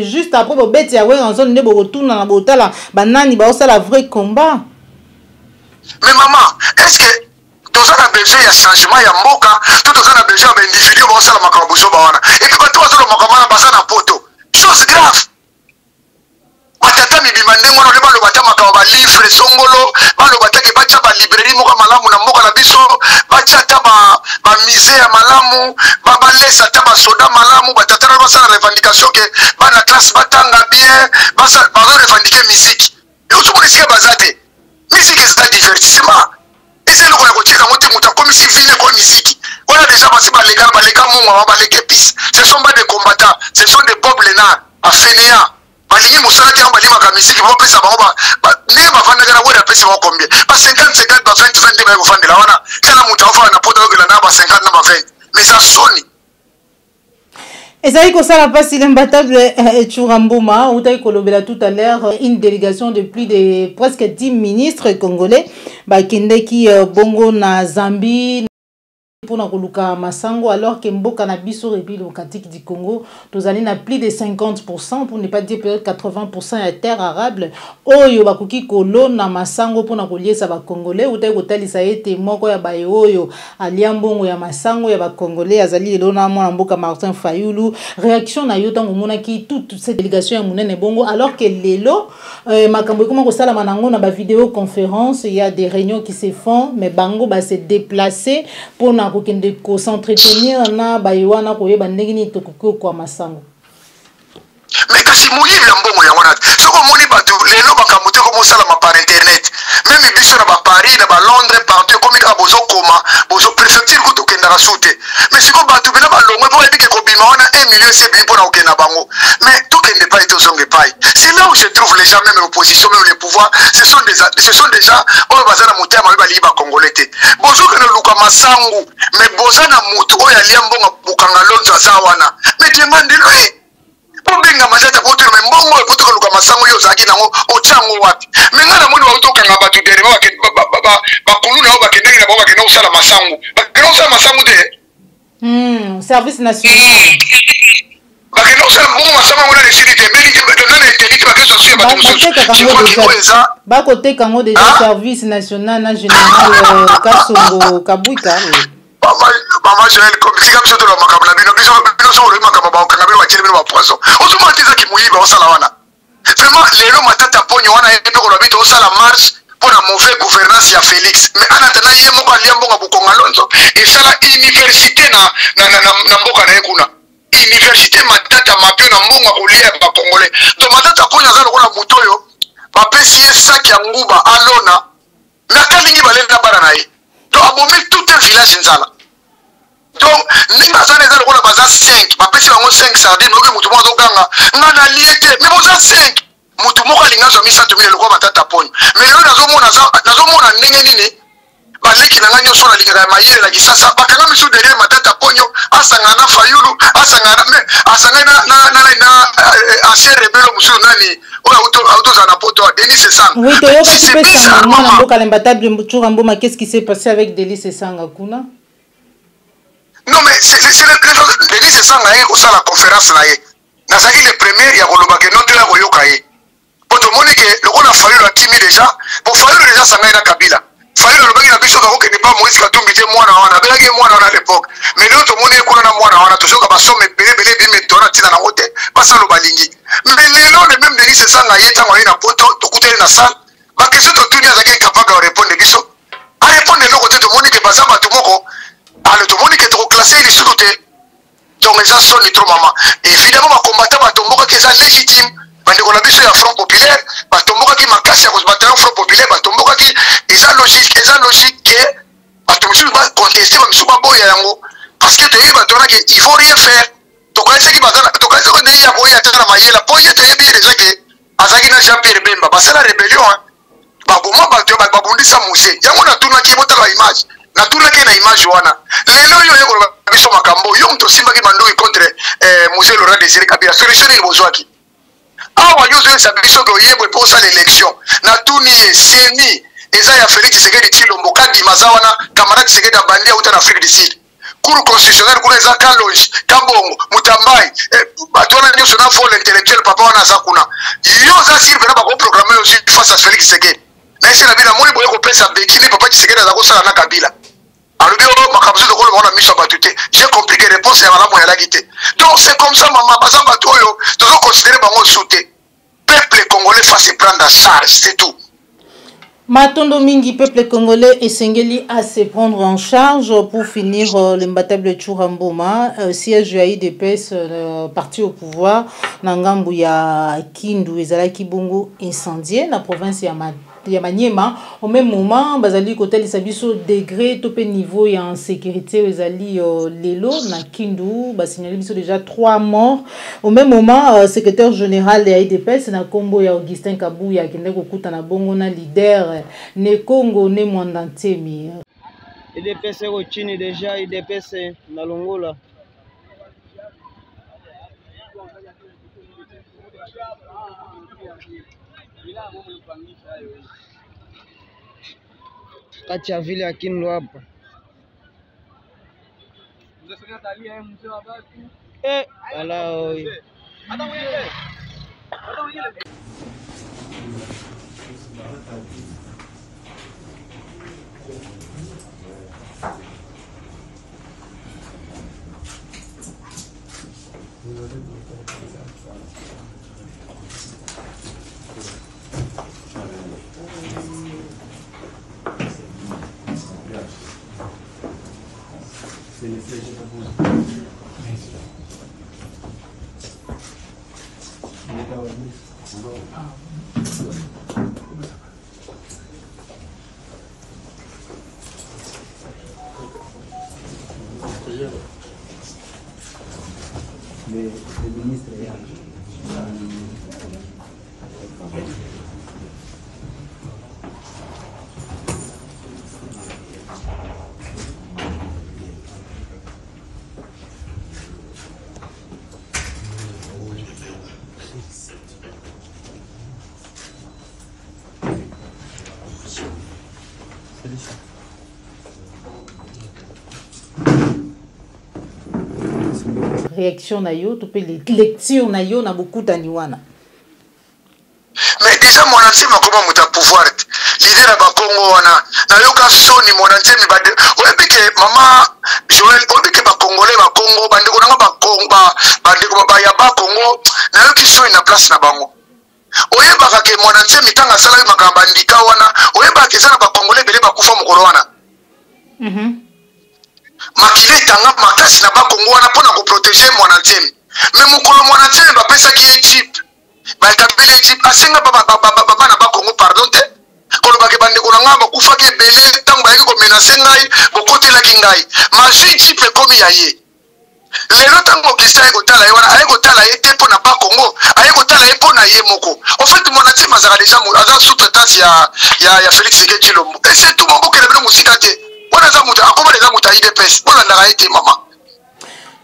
Speaker 4: juste après la vrai combat.
Speaker 1: Mais maman, est-ce que nous avons besoin de changement, il y a Moka, tout nous avons besoin d'individus, et puis quand tu as un poto, chose grave. Batata mibimande ngono le balo batama ka ba livre songolo balo batake bacha ba librairie moka malamu na moka na biso bacha ta ba musée ya malamu ba lesa ta ba soda malamu batata na basa revendication que bana classe batanga bien basa ba revendiquer musique et au tout ici bazate musique c'est divertissement et c'est le ko ko tika moti muta comme si ville ko musique on a déjà passé par les gars mon ba les pis ce sont pas des combattants ce sont des peuples lenards afénéens. Balingi musala ti amba lima ka misiki bo pesa ba ne ba vanda kana wera pesa ba combien ba 50 50 ba 20 20 ba vanda la wana kana mutafa na poto ngela na ba 50 na ba 20 mais ça sonne.
Speaker 4: Ezali ko sala pasi l'imbattable Churambuma ou taï kolobela tout à l'heure une délégation de plus de presque 10 ministres congolais ba kende ki bongo na Zambie pour na koluka masango alors que mboka na biso République démocratique du Congo tozali na plus de 50% pour ne pas dire peut-être 80% ya terre arable oyo bakoki kolona masango pour na koliesa ba congolais utai kotalisa ete moko ya baye oyo alia mbongo ya masango ya ba congolais azali elona mwana mboka Martin Fayulu réaction na yo tango monaki toute cette délégation ya munene bongo alors que lelo makambo comment ko sala manango na ba vidéo conférence il y a des réunions qui se font mais bango ba se déplacer pour na kokende ko s'entretenir na bayiwana koyeba ndenge ni tokoko kwa masango
Speaker 1: mais kasi moyibi ya mbongo ya wana soko moni bato lelo makambo te komo sala par internet même biso na ba Paris na ba Londres partout comme ka bozo koma bozo préfecture ko tokenda na sute mais siko bato bina ba longwe po ebike ko bima wana 1 million c'est bien pour na okenda bango mais tokende pas et tozonge pas c'est là où je trouve les gens même l'opposition même les pouvoirs ce sont des gens oyo bazana motema ba liba congolais te bozo kana luka masangu mais bozana mutu oyo alia mbongo bukanga lonzo azawana mais demande-lui Pombenga mazata boto me mbongo boto kaluka masango yo zaki nango ochango wapi mengana moni wautoka ngaba tudere ba kuluna oba kendenge na boba kena usala masango bakena usala masango de
Speaker 4: service national
Speaker 1: bakena usala mbongo masango ngona lesirite meli donane teliti bakeso suya bato mususu
Speaker 4: bakoteka ngo déjà service national na général Kasongo Kabwika
Speaker 1: Mama Joël comme si comme ça de la macabra bino biso le macabra ba okanga ba chelebe ba poisson ozuma tiza ki muyiba osala wana vraiment lelo matata ponyo wana epeko ko lobito osala marche pour la mauvaise gouvernance ya Félix mais anatana ye moko alia mbonga bukonga lonzo et sala université na mboka na ekuna université matata mapio na mbonga kolia ba congolais donc matata ponyo azalo kona mutoyo ba pesi sac ya nguba alona na kalingi balenda bara na ye donc abomé tout un village nzala donc ninga sana ezalo kona baza 5 bapesi bango 5 sardines oke mutu moko azoganga nga na liete mais boza 5 mutu moko alinga zwa 100,000 lokwa matata ponyo mais lelo nazomona ndenge nini baleki na nga nyonso nalingaka ya mayele na kisasa bakanga misu derrière matata ponyo asanga na Fayulu asanga na ancien rebelo musu nani oyo autoza na poto Denis Esanga
Speaker 4: oui toyokaki pe sangamo na mboka lembatable mbuchura mboma qu'est-ce qui s'est passé avec Denis Esanga kuna
Speaker 1: non mais c'est Denis Esanga ye kosala conférence na ye nazaki le premier ya koloba ke noto ya koyoka ye po tomoni ke lokola Fayulu akimi déjà po Fayulu déjà sanga na Kabila Fayulu alobaki na biso kakokende pa Moïse Katumbi te mwana wana abelaki mwana wana à l'époque mais lelo tomoni ekuna na mwana wana tozoka basome belebele bimetona ntina nango te basalo balingi mais lelo le même Denis Esanga ye ntango aye na poto tokuteli na salle bakestion totuni azalaki incapable ya répondre biso arépondre eloko te tomoni ke baza bato moko alors tout le monde qui est trop classé il est donc les gens sont trop maman évidemment ma combattant batomboka qui est légitime bandeko na biso ya Front Populaire batomboka qui makasi ya kobattre Front Populaire batomboka qui eza logique que batomisu ba contester ba misu ba boya yango parce que te yeba dona que il faut rien faire to quand c'est qui bazana to quand c'est qu'on dit ya boya tana mayela boya te yebi déjà que azaki na Jean-Pierre Bemba basa la rébellion baboma bato babundisa musée yango na tuna ki bota la image na tuna ke na image wana lelo yo yeko biso makambo yo mto simba ki mandoki contre Mosé Laurent Désiré Kabila solution ni bozwaki awa yo zo sabiso ko yebwe pour ça l'élection na tuni seni eza ya Félix Tshisekedi Tshilombo kadi mazawana camarade Tshisekedi bandia uta na Afrique du Sud cour constitutionnel kuna eza Kalonji Kabongo Mutambai batona nyo sona vol intellectuel papa wana zakuna yo za sirve na ba ko programmer yo face à Félix Tshisekedi na ese na bina moni boye ko pesa bekini papa Tshisekedi za ko sala na Kabila alors bien makambo zo ko lona miso batute j'ai compliqué réponse ya malamu ya lagite donc c'est comme ça mama bazan batoyo tozo considérer bango souté peuple congolais fasse prendre en charge c'est tout.
Speaker 4: Matondo mingi peuple congolais esengeli à se prendre en charge pour finir l'imbattable Churamboma siège ya IDPS parti au pouvoir na ngambu ya Kindu ezalaki bongo incendié na province ya Maniema au même moment bazali côté sabiso degré topé niveau ya en sécurité ezali lelo na Kindu ba signalé biso déjà 3 morts au même moment secrétaire général ya IDPS na kombo ya Augustin Kabuya kende kokuta na bongo na leader ne Congo ne Mwandantemi
Speaker 5: IDPS ko chini déjà IDPS na Longola kati ya vile ya Kindu hapa Voilà, oui.
Speaker 6: Le ministre est là.
Speaker 4: Réaction na yo, tu peux lecture na yo na beaucoup d'aniwana.
Speaker 1: Mais déjà mon entier m'a comment muta pouvoir l'idée na bakongo wana na yoka soni mon entier mi bade oyebike mama Joël oyebike ba congolais ba Congo bande ko nanga ba Congo bande ko ba ya ba Congo na yoki soni na place na bango oyebaka ke mon entier mi tanga sala makamba ndika wana oyebaka ke sana ba congolais bele ba kufa mukolo wana makile tanga makasi na ba Congo wana pona ko protéger mon entier mais mukolo mon entier ba pesa ki Egypte ba kabila Egypte asenga baba na ba Congo pardon te kolo ba ke bande ko nga ba kufa ke bele tango ba ko menacer ngai ko kotela ki ngai ma ju Egypte komi ya ye lelo tango Christian ko tala ye wana aye ko tala ye te pona ba Congo aye ko tala ye pona ye moko en fait mon entier mazaka déjà mo aza sous-traitance ya Félix Tshisekedi Tshilombo et c'est tout mon ko kele musika te wana za muta akoma les amuta IDPS wana ndaka ite mama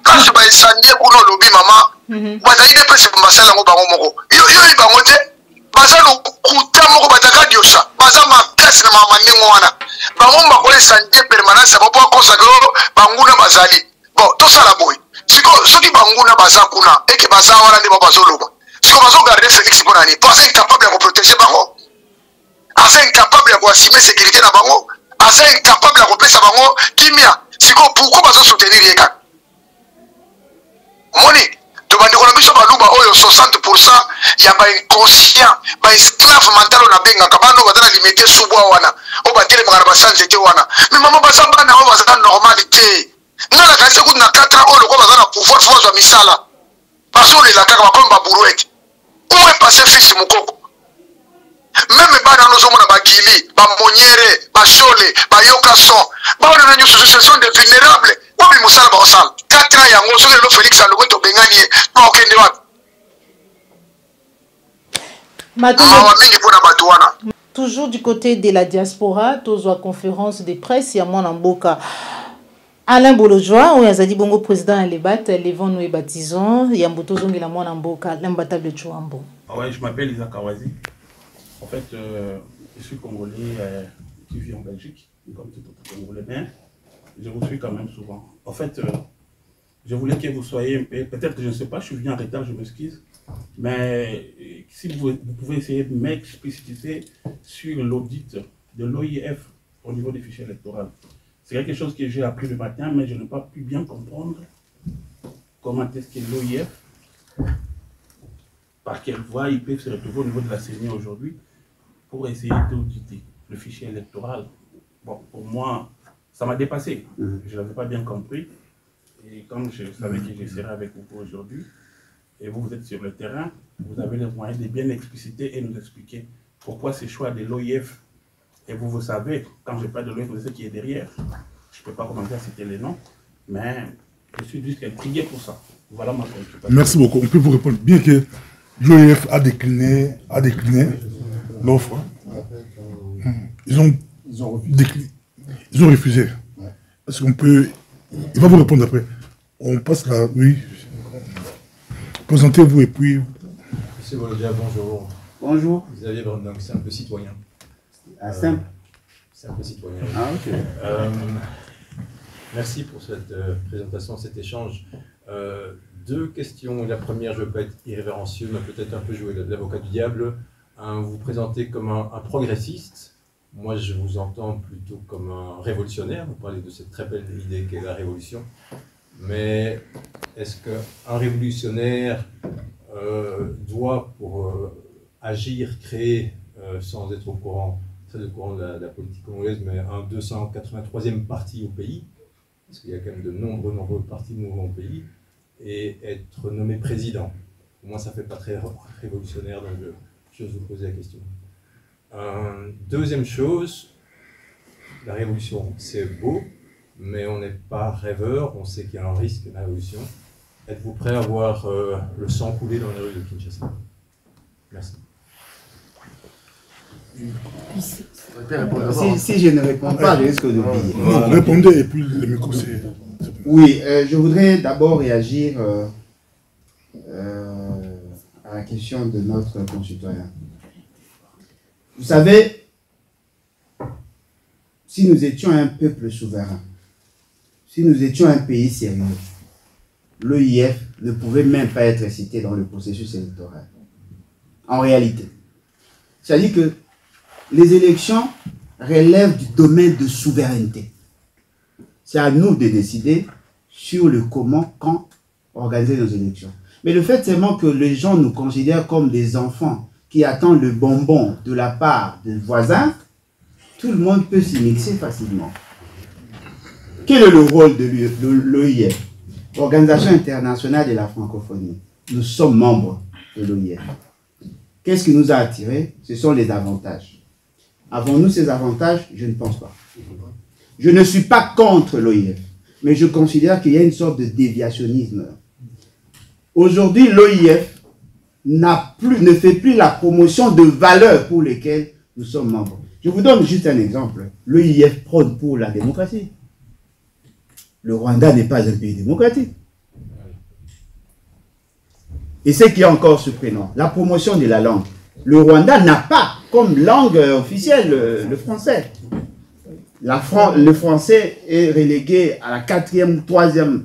Speaker 1: quand je ba esandie kuno lobi mama bata IDPS mbasala ngo bango moko yo bango te baza lokuta moko bataka diosa baza makasi na mama ndingo wana bango bakole esandie permanence bapo akosaka banguna bazali bon tosala boy siko soki banguna baza kuna eke baza wana nde bazoloba siko bazogarde Félix mpona nini po aza incapable ya koprotege bango aza incapable ya koassume sécurité na bango aza incapable ya kopesa bango kimia siko pourquoi bazosoutenir ye kaka moni tobandeko na biso baluba oyo 60% ya bainconscient baesclave mentalo na bengaka bano baza na limite subwa wana oyo batelemaka na basanzete wana me mama baza bana oyo baza normal te nga na kasi kutu na 4 ans oyo lokwa baza na pouvoir fo bazwa misala bazolela kaka bakomi baburouete oyo epase fils mokoko meme bana nozomona bagili bamoniere bashole bayoka son baona na nyonso ce sont des vulnérables obi mosala baosala 4 ans yango soki lelo Félix alongo tobengani ye bakokende wapi mawa mingi mpona bato wana.
Speaker 4: Toujours du côté de la diaspora, tozwa conférence de presse ya mwana mboka Alain Bolojwa oyo azali bongo président ya Lebat Levon nous baptisons ya mboto zongela mwana mboka l'imbattable de Chouambo.
Speaker 7: Ouais, je m'appelle Isaac Awazi. En fait, je suis congolais qui vit en Belgique, comme tout autre congolais, mais je vous suis quand même souvent. En fait, je voulais que vous soyez, peut-être que je ne sais pas, je suis venu en retard, je m'excuse, mais si vous pouvez essayer de m'expliciter sur l'audit de l'OIF au niveau des fichiers électoraux. C'est quelque chose que j'ai appris le matin, mais je n'ai pas pu bien comprendre comment est-ce que l'OIF, par quelle voie ils peuvent se retrouver au niveau de la CENI aujourd'hui pour essayer d'auditer le fichier électoral. Bon, pour moi, ça m'a dépassé. Je ne l'avais pas bien compris. Et comme je savais que je serais avec vous aujourd'hui, et vous êtes sur le terrain, vous avez les moyens de bien expliciter et nous expliquer pourquoi ces choix de l'OIF. Et vous savez, quand je parle de l'OIF, vous savez qui est derrière. Je ne peux pas commencer à citer les noms, mais je suis juste intrigué pour ça. Voilà ma préoccupation. Merci beaucoup. On peut vous répondre. Bien que l'OIF a décliné l'offre, ils ont décliné. Ils ont refusé. Est-ce qu'on peut... Il va vous répondre après. On passe là, oui. Présentez-vous et puis...
Speaker 8: Monsieur Bolojwa, bonjour.
Speaker 2: Bonjour.
Speaker 8: Xavier Brandon, c'est un peu citoyen.
Speaker 2: Ah, simple.
Speaker 8: C'est un peu citoyen.
Speaker 2: Ah, ok.
Speaker 8: Merci pour cette présentation, cet échange. Deux questions. La première, je ne veux pas être irrévérencieux, mais peut-être un peu jouer l'avocat du diable. Vous vous présentez comme un progressiste. Moi, je vous entends plutôt comme un révolutionnaire. Vous parlez de cette très belle idée qu'est la révolution. Mais est-ce qu'un révolutionnaire doit, pour agir, créer, sans être au courant, très au courant de la politique congolaise, mais un 283e parti au pays, parce qu'il y a quand même de nombreux partis mouvants au pays, et être nommé président? Pour moi, ça ne fait pas très révolutionnaire, donc je vous poser la question. Deuxième chose, la révolution, c'est beau, mais on n'est pas rêveur, on sait qu'il y a un risque de la révolution. Êtes-vous prêt à voir le sang couler dans les rues de Kinshasa? Merci.
Speaker 2: Si je ne réponds pas, je risque d'oublier.
Speaker 3: Non, répondez et puis le micro c'est...
Speaker 2: Oui, je voudrais d'abord réagir à la question de notre concitoyen. Vous savez, si nous étions un peuple souverain, si nous étions un pays sérieux, l'OIF ne pouvait même pas être cité dans le processus électoral. En réalité. C'est-à-dire que les élections relèvent du domaine de souveraineté. C'est à nous de décider sur le comment, quand organiser nos élections. Mais le fait seulement que les gens nous considèrent comme des enfants qui attendent le bonbon de la part des voisins, tout le monde peut s'y mixer facilement. Quel est le rôle de l'OIF, Organisation internationale de la francophonie? Nous sommes membres de l'OIF. Qu'est-ce qui nous a attirés? Ce sont les avantages. Avons-nous ces avantages? Je ne pense pas. Je ne suis pas contre l'OIF, mais je considère qu'il y a une sorte de déviationnisme. Aujourd'hui, l'OIF ne fait plus la promotion de valeurs pour lesquelles nous sommes membres. Je vous donne juste un exemple. L'OIF prône pour la démocratie. Le Rwanda n'est pas un pays démocratique. Et ce qui est encore surprenant, la promotion de la langue. Le Rwanda n'a pas comme langue officielle le français. Le français est relégué à la 4e ou 3e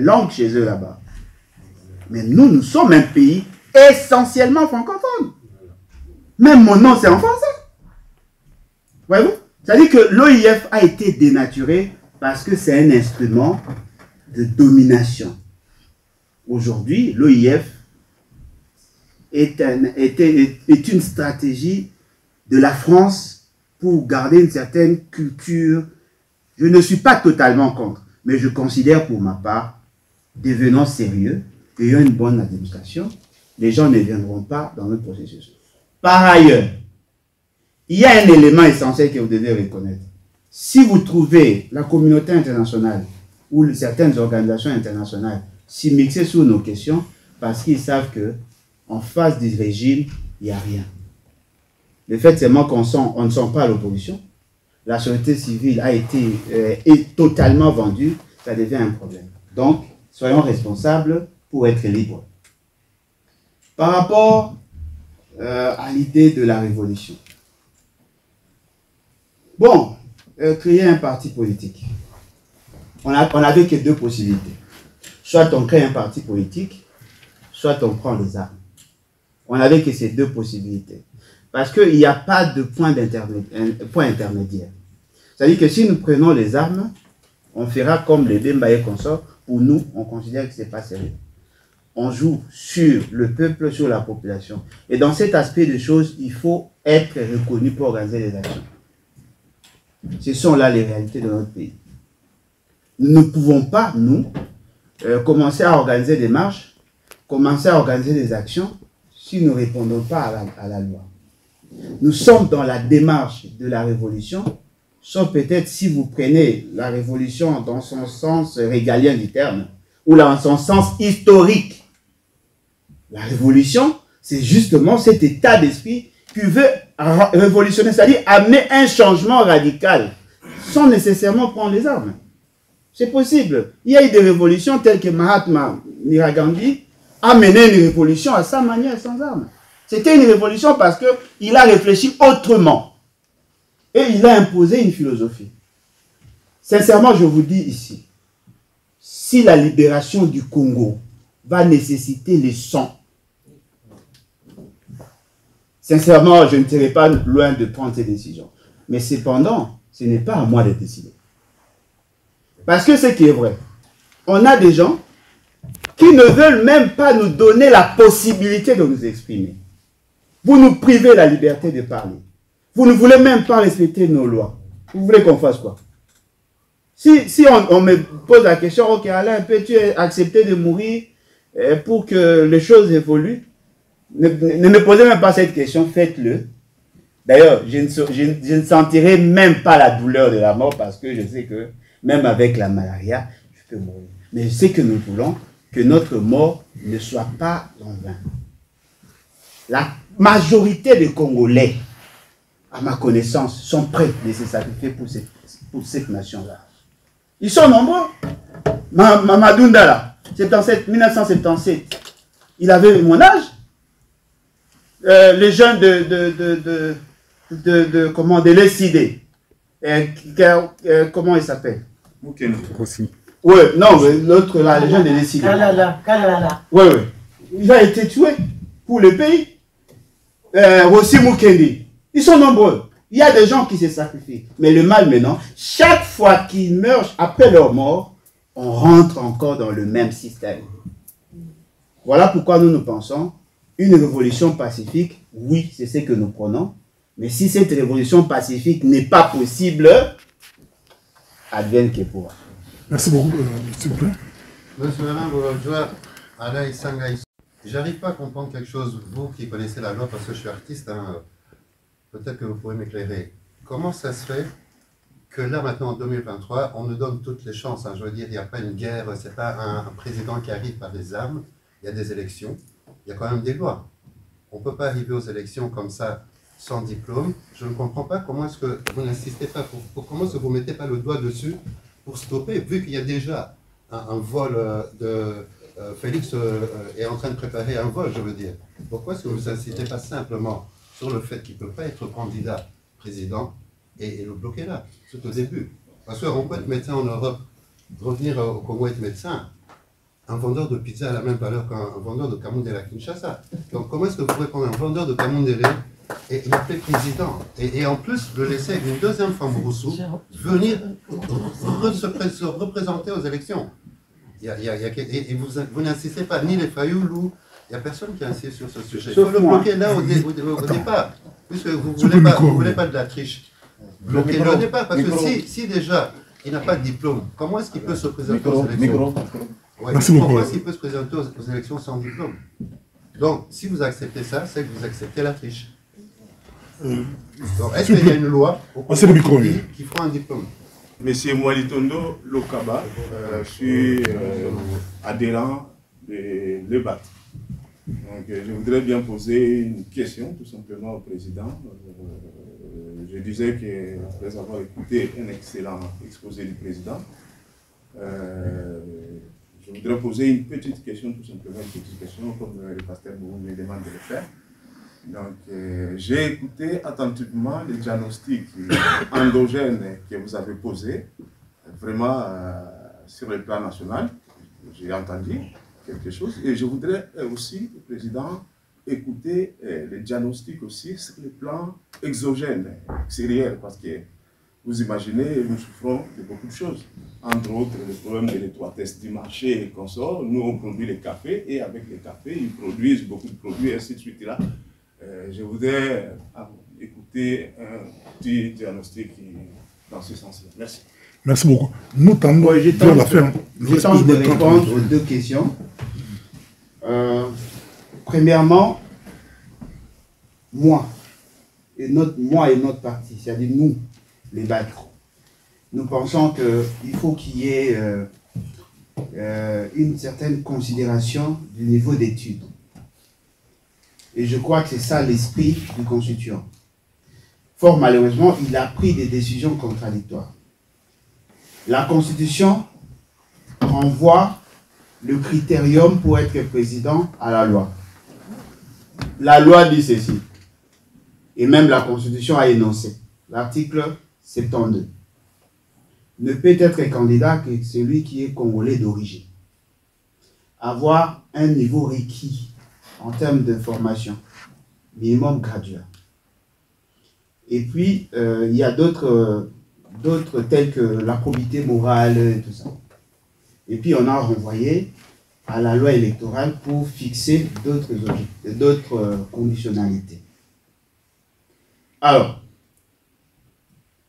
Speaker 2: langue chez eux là-bas. Mais nous sommes un pays essentiellement francophone. Même mon nom, c'est en français. Voyez-vous? C'est-à-dire que l'OIF a été dénaturé parce que c'est un instrument de domination. Aujourd'hui, l'OIF est une stratégie de la France pour garder une certaine culture. Je ne suis pas totalement contre, mais je considère pour ma part, devenons sérieux, ayant une bonne administration, les gens ne viendront pas dans notre processus. Par ailleurs, il y a un élément essentiel que vous devez reconnaître. Si vous trouvez la communauté internationale ou certaines organisations internationales s'y mixer sur nos questions, parce qu'ils savent qu'en face du régime, il n'y a rien. Le fait seulement qu'on ne sent pas l'opposition, la société civile est totalement vendue, ça devient un problème. Donc, soyons responsables pour être libres. Par rapport à l'idée de la révolution. Bon, créer un parti politique. On n'avait que deux possibilités. Soit on crée un parti politique, soit on prend les armes. On n'avait que ces deux possibilités. Parce qu'il n'y a pas de point intermédiaire. C'est-à-dire que si nous prenons les armes, on fera comme les Bemba et consorts. Pour nous, on considère que ce n'est pas sérieux. On joue sur le peuple, sur la population. Et dans cet aspect de choses, il faut être reconnu pour organiser les actions. Ce sont là les réalités de notre pays. Nous ne pouvons pas, nous, commencer à organiser des marches, commencer à organiser des actions, si nous ne répondons pas à la loi. Nous sommes dans la démarche de la révolution, sauf peut-être si vous prenez la révolution dans son sens régalien du terme, ou dans son sens historique. La révolution, c'est justement cet état d'esprit qui veut révolutionner, c'est-à-dire amener un changement radical, sans nécessairement prendre les armes. C'est possible. Il y a eu des révolutions telles que Mahatma Gandhi a mené une révolution à sa manière, sans armes. C'était une révolution parce qu'il a réfléchi autrement. Et il a imposé une philosophie. Sincèrement, je vous dis ici, si la libération du Congo va nécessiter le sang, sincèrement, je ne serai pas loin de prendre ces décisions. Mais cependant, ce n'est pas à moi de décider. Parce que ce qui est vrai, on a des gens qui ne veulent même pas nous donner la possibilité de nous exprimer. Vous nous privez la liberté de parler. Vous ne voulez même pas respecter nos lois. Vous voulez qu'on fasse quoi? Si on me pose la question, ok Alain, peux-tu accepter de mourir pour que les choses évoluent? Ne me posez même pas cette question, faites-le. D'ailleurs, je ne sentirai même pas la douleur de la mort parce que je sais que même avec la malaria, je peux mourir. Mais je sais que nous voulons que notre mort ne soit pas en vain. La majorité des Congolais, à ma connaissance, sont prêts à se sacrifier pour cette nation-là. Ils sont nombreux. Mamadou Ndala, 1977, il avait mon âge. Les jeunes de l'ECD, comment il s'appelle?
Speaker 6: Aussi.
Speaker 2: Oui, non, l'autre là, les jeunes de l'ECD.
Speaker 9: Kalala.
Speaker 2: Oui, oui. Il a été tué pour le pays. Rossi Mukendi. Ils sont nombreux. Il y a des gens qui se sacrifient. Mais le mal maintenant, chaque fois qu'ils meurent après leur mort, on rentre encore dans le même système. Voilà pourquoi nous pensons une révolution pacifique, oui, c'est ce que nous prenons. Mais si cette révolution pacifique n'est pas possible, advienne que pourra.
Speaker 6: Merci beaucoup, s'il vous plaît.
Speaker 10: Monsieur Alain Isanga, j'arrive pas à comprendre quelque chose, vous qui connaissez la loi, parce que je suis artiste, hein, peut-être que vous pourrez m'éclairer. Comment ça se fait que là, maintenant, en 2023, on nous donne toutes les chances, hein, je veux dire, il n'y a pas une guerre, c'est pas un président qui arrive par des armes, il y a des élections, il y a quand même des lois. On ne peut pas arriver aux élections comme ça, sans diplôme. Je ne comprends pas comment est-ce que vous n'insistez pas, comment est-ce que vous ne mettez pas le doigt dessus pour stopper, vu qu'il y a déjà un vol de... Félix est en train de préparer un vol, je veux dire. Pourquoi est-ce que vous n'insistez pas simplement sur le fait qu'il ne peut pas être candidat président et le bloquer là, tout au début? Parce qu'on peut être médecin en Europe, revenir au Congo être médecin. Un vendeur de pizza a la même valeur qu'un vendeur de Kamundele à Kinshasa. Donc comment est-ce que vous pouvez prendre un vendeur de Kamundele et l'appeler président et en plus le laisser avec une deuxième femme Roussou venir se représenter aux élections? Et vous n'insistez pas, ni les Fayoulou, il n'y a personne qui insiste sur ce sujet. Il faut le bloquer là au départ, puisque vous ne voulez pas de la triche. Bloquez-le au départ, parce que si déjà il n'a pas de diplôme, comment est-ce qu'il peut se présenter aux élections? Pourquoi est-ce qu'il peut se présenter aux élections sans diplôme? Donc, si vous acceptez ça, c'est que vous acceptez la triche. Est-ce qu'il y a une loi qui fera un diplôme?
Speaker 11: Monsieur Mwalitondo Lokaba, je suis adhérent de l'EBAT. Donc, je voudrais bien poser une question tout simplement au président. Je disais que, après avoir écouté un excellent exposé du président, je voudrais poser une petite question, tout simplement une petite question, comme le pasteur Bourou me demande de le faire. Donc, j'ai écouté attentivement les diagnostics endogènes que vous avez posés, vraiment sur le plan national. J'ai entendu quelque chose. Et je voudrais aussi, le président, écouter les diagnostics aussi sur le plan exogène, extérieur, parce que vous imaginez, nous souffrons de beaucoup de choses. Entre autres, le problème de l'étroitesse du marché et consorts. Nous, on produit les cafés, et avec les cafés, ils produisent beaucoup de produits, et ainsi de suite. Là, je voudrais écouter un petit diagnostic dans ce sens-là. Merci.
Speaker 6: Merci beaucoup. Nous tendons à la fin.
Speaker 2: Je tente de répondre aux deux questions. Premièrement, moi et notre parti, c'est-à-dire nous, les Badrou, nous pensons qu'il faut qu'il y ait une certaine considération du niveau d'études. Et je crois que c'est ça l'esprit du constituant. Fort malheureusement, il a pris des décisions contradictoires. La Constitution renvoie le critérium pour être président à la loi. La loi dit ceci. Et même la Constitution a énoncé. L'article 72. ne peut être candidat que celui qui est congolais d'origine. Avoir un niveau requis en termes de formation, minimum graduat. Et puis, il y a d'autres tels que la probité morale et tout ça. Et puis, on a renvoyé à la loi électorale pour fixer d'autres conditionnalités. Alors,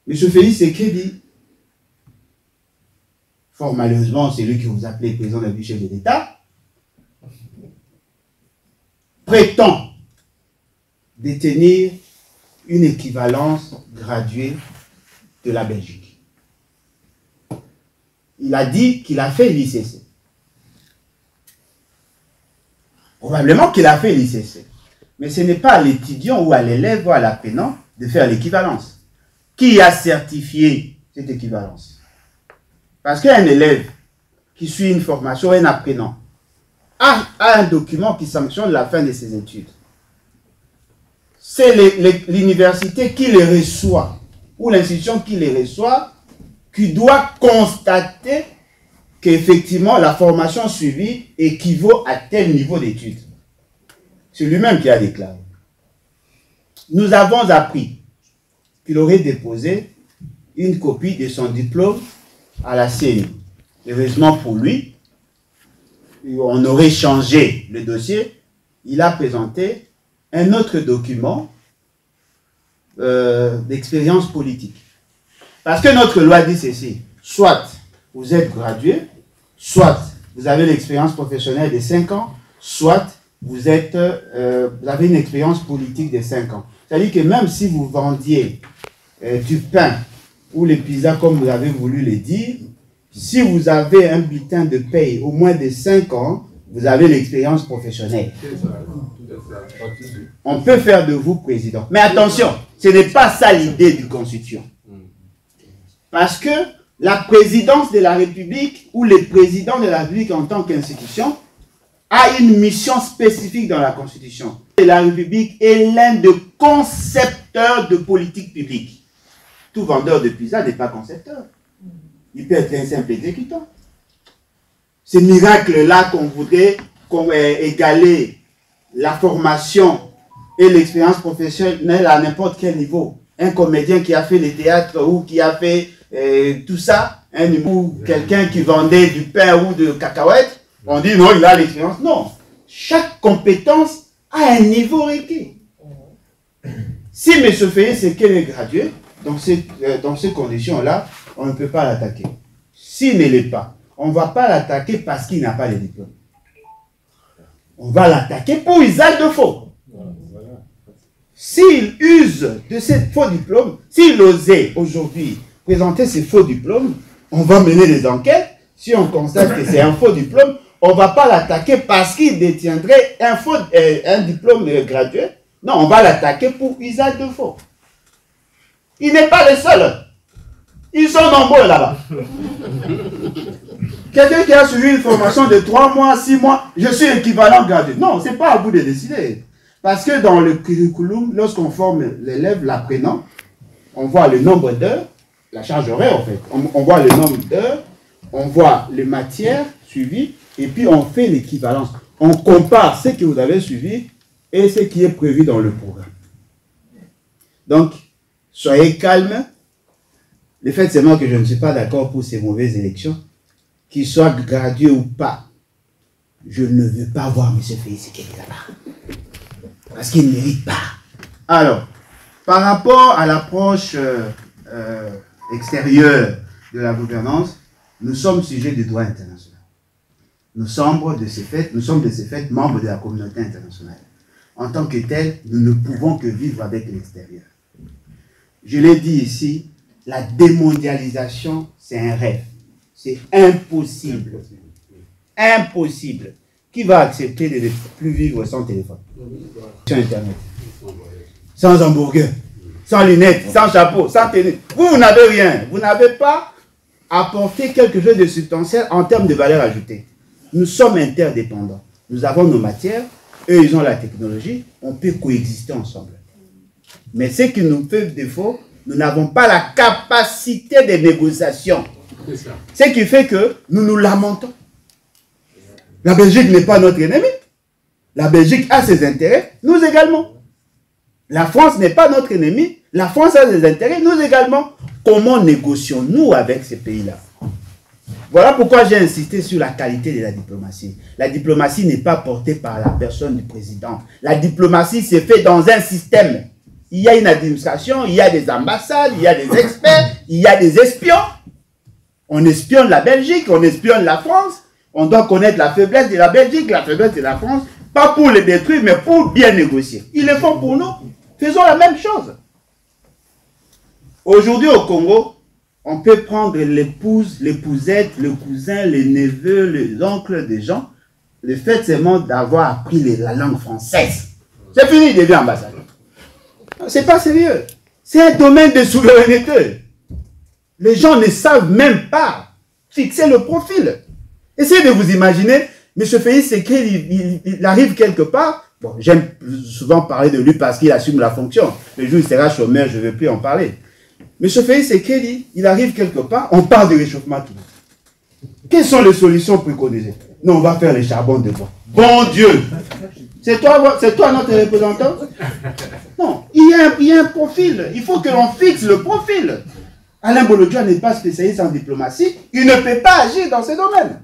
Speaker 2: M. Félix Sekedi, fort malheureusement, c'est lui que vous appelez président du chef de l'État, prétend détenir une équivalence graduée de la Belgique. Il a dit qu'il a fait l'ICC. Probablement qu'il a fait l'ICC. Mais ce n'est pas à l'étudiant ou à l'élève ou à l'apprenant de faire l'équivalence. Qui a certifié cette équivalence? Parce qu'un élève qui suit une formation, un apprenant, a un document qui sanctionne la fin de ses études. C'est l'université qui les reçoit, ou l'institution qui les reçoit, qui doit constater qu'effectivement la formation suivie équivaut à tel niveau d'études. C'est lui-même qui a déclaré. Nous avons appris qu'il aurait déposé une copie de son diplôme à la CENI. Heureusement pour lui, on aurait changé le dossier. Il a présenté un autre document d'expérience politique. Parce que notre loi dit ceci, soit vous êtes gradué, soit vous avez l'expérience professionnelle de 5 ans, soit vous avez une expérience politique de 5 ans. C'est-à-dire que même si vous vendiez du pain ou les pizzas comme vous avez voulu le dire, si vous avez un bulletin de paye au moins de 5 ans, vous avez l'expérience professionnelle. On peut faire de vous président. Mais attention, ce n'est pas ça l'idée du constituant. Parce que la présidence de la République ou le président de la République en tant qu'institution a une mission spécifique dans la Constitution. Et la République est l'un des concepteurs de politique publique. Tout vendeur de pizza n'est pas concepteur. Il peut être un simple exécutant. Ce miracle-là qu'on voudrait égaler la formation et l'expérience professionnelle à n'importe quel niveau. Un comédien qui a fait le théâtre ou qui a fait tout ça, ou quelqu'un qui vendait du pain ou de cacahuètes, on dit non, il a l'expérience. Non. Chaque compétence a un niveau requis. Si M. Félix Sekedi est gradué, dans ces conditions-là, on ne peut pas l'attaquer. S'il ne l'est pas, on ne va pas l'attaquer parce qu'il n'a pas de diplôme. On va l'attaquer pour usage de faux. S'il use de ces faux diplômes, s'il osait aujourd'hui présenter ces faux diplômes, on va mener des enquêtes. Si on constate que c'est un faux diplôme, on ne va pas l'attaquer parce qu'il détiendrait un diplôme gradué. Non, on va l'attaquer pour usage de faux. Il n'est pas le seul. Ils sont nombreux là-bas. Quelqu'un qui a suivi une formation de 3 mois, 6 mois, je suis équivalent gradué. Non, ce n'est pas à vous de décider. Parce que dans le curriculum, lorsqu'on forme l'élève, l'apprenant, on voit le nombre d'heures, la charge horaire en fait. On voit le nombre d'heures, on voit les matières suivies, et puis on fait l'équivalence. On compare ce que vous avez suivi et ce qui est prévu dans le programme. Donc, soyez calmes. Le fait seulement que je ne suis pas d'accord pour ces mauvaises élections, qu'ils soient gradués ou pas, je ne veux pas voir M. Félix Sekedi là-bas. Parce qu'il ne mérite pas. Alors, par rapport à l'approche extérieure de la gouvernance, nous sommes sujets du droit international. Nous sommes de ces faits membres de la communauté internationale. En tant que tel, nous ne pouvons que vivre avec l'extérieur. Je l'ai dit ici, la démondialisation, c'est un rêve. C'est impossible. Impossible. Qui va accepter de ne plus vivre sans téléphone, sur Internet, sans hamburger, sans lunettes, sans chapeau, sans tenue? Vous n'avez rien. Vous n'avez pas apporté quelque chose de substantiel en termes de valeur ajoutée. Nous sommes interdépendants. Nous avons nos matières, eux, ils ont la technologie. On peut coexister ensemble. Mais ce qui nous fait défaut, Nous n'avons pas la capacité de négociation. Ce qui fait que nous nous lamentons. La Belgique n'est pas notre ennemi. La Belgique a ses intérêts, nous également. La France n'est pas notre ennemi. La France a ses intérêts, nous également. Comment négocions-nous avec ces pays-là? Voilà pourquoi j'ai insisté sur la qualité de la diplomatie. La diplomatie n'est pas portée par la personne du président. La diplomatie s'est faite dans un système. Il y a une administration, il y a des ambassades, il y a des experts, il y a des espions. On espionne la Belgique, on espionne la France. On doit connaître la faiblesse de la Belgique, la faiblesse de la France. Pas pour les détruire, mais pour bien négocier. Ils le font pour nous. Faisons la même chose. Aujourd'hui au Congo, on peut prendre l'épouse, l'épousette, le cousin, les neveux, les oncles des gens. Le fait seulement d'avoir appris la langue française. C'est fini, il devient ambassadeur. C'est pas sérieux. C'est un domaine de souveraineté. Les gens ne savent même pas fixer le profil. Essayez de vous imaginer, M. Félix Tshisekedi, il arrive quelque part. Bon, j'aime souvent parler de lui parce qu'il assume la fonction. Le jour où il sera chômeur, je ne vais plus en parler. M. Félix Tshisekedi, il arrive quelque part, on parle de réchauffement climatique. Quelles sont les solutions préconisées? Non, on va faire les charbons de bois. Bon Dieu! C'est toi notre représentant? Non, il y a un profil. Il faut que l'on fixe le profil. Alain Bolodjoa n'est pas spécialiste en diplomatie. Il ne peut pas agir dans ce domaine.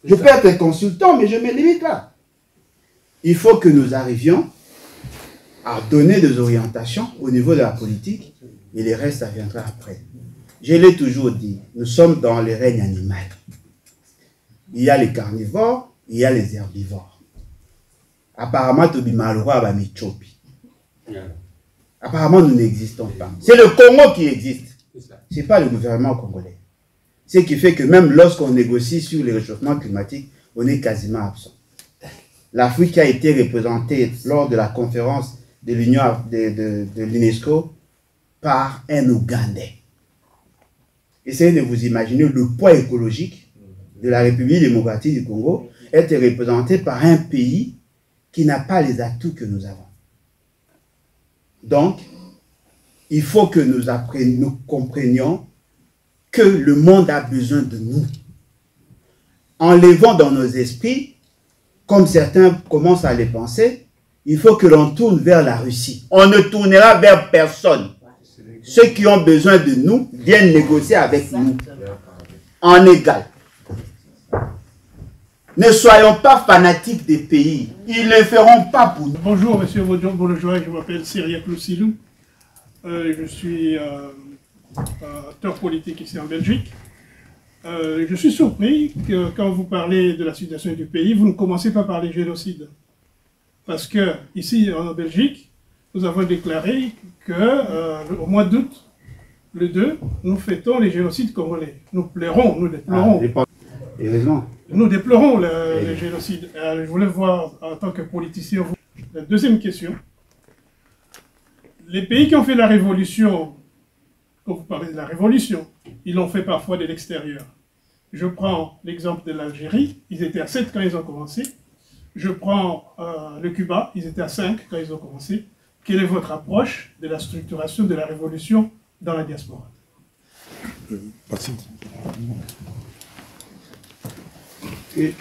Speaker 2: Je peux être consultant, mais je me limite là. Il faut que nous arrivions à donner des orientations au niveau de la politique et le reste, ça viendra après. Je l'ai toujours dit, nous sommes dans le règne animal. Il y a les carnivores, il y a les herbivores. Apparemment, apparemment, nous n'existons pas. C'est le Congo qui existe. Ce n'est pas le gouvernement congolais. Ce qui fait que même lorsqu'on négocie sur le réchauffement climatique, on est quasiment absent. L'Afrique a été représentée lors de la conférence de l'Union de l'UNESCO par un Ougandais. Essayez de vous imaginer le poids écologique de la République démocratique du Congo être représenté par un pays qui n'a pas les atouts que nous avons. Donc, il faut que nous comprenions que le monde a besoin de nous. Enlevons dans nos esprits, comme certains commencent à les penser, il faut que l'on tourne vers la Russie. On ne tournera vers personne. Ceux qui ont besoin de nous viennent négocier avec nous en égal. Ne soyons pas fanatiques des pays. Ils ne le feront pas pour nous.
Speaker 9: Bonjour, monsieur Bolodjoa, je m'appelle Cyriac Lousilou. Je suis acteur politique ici en Belgique. Je suis surpris que quand vous parlez de la situation du pays, vous ne commencez pas par les génocides. Parce que ici en Belgique, nous avons déclaré qu'au mois d'août, le 2, nous fêtons les génocides congolais. Nous pleurons, nous déplorons. Nous déplorons les génocides. Je voulais voir en tant que politicien. La deuxième question. Les pays qui ont fait la révolution, quand vous parlez de la révolution, ils l'ont fait parfois de l'extérieur. Je prends l'exemple de l'Algérie, ils étaient à 7 quand ils ont commencé. Je prends le Cuba, ils étaient à 5 quand ils ont commencé. Quelle est votre approche de la structuration de la révolution dans la diaspora?
Speaker 2: Que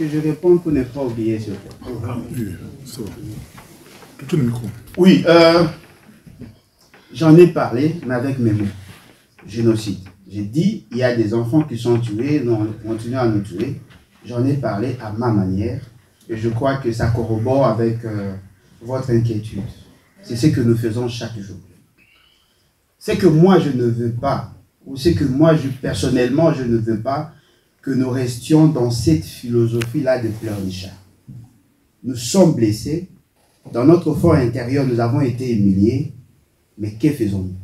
Speaker 2: je réponde pour ne pas oublier ce Oui, j'en ai parlé, mais avec mes mots. Génocide. J'ai dit, il y a des enfants qui sont tués, on continue à nous tuer. J'en ai parlé à ma manière, et je crois que ça corrobore avec votre inquiétude. C'est ce que nous faisons chaque jour. C'est que moi, je ne veux pas, ou c'est que moi, personnellement, je ne veux pas que nous restions dans cette philosophie-là de pleurnichard. Nous sommes blessés. Dans notre fort intérieur, nous avons été humiliés. Mais que faisons-nous?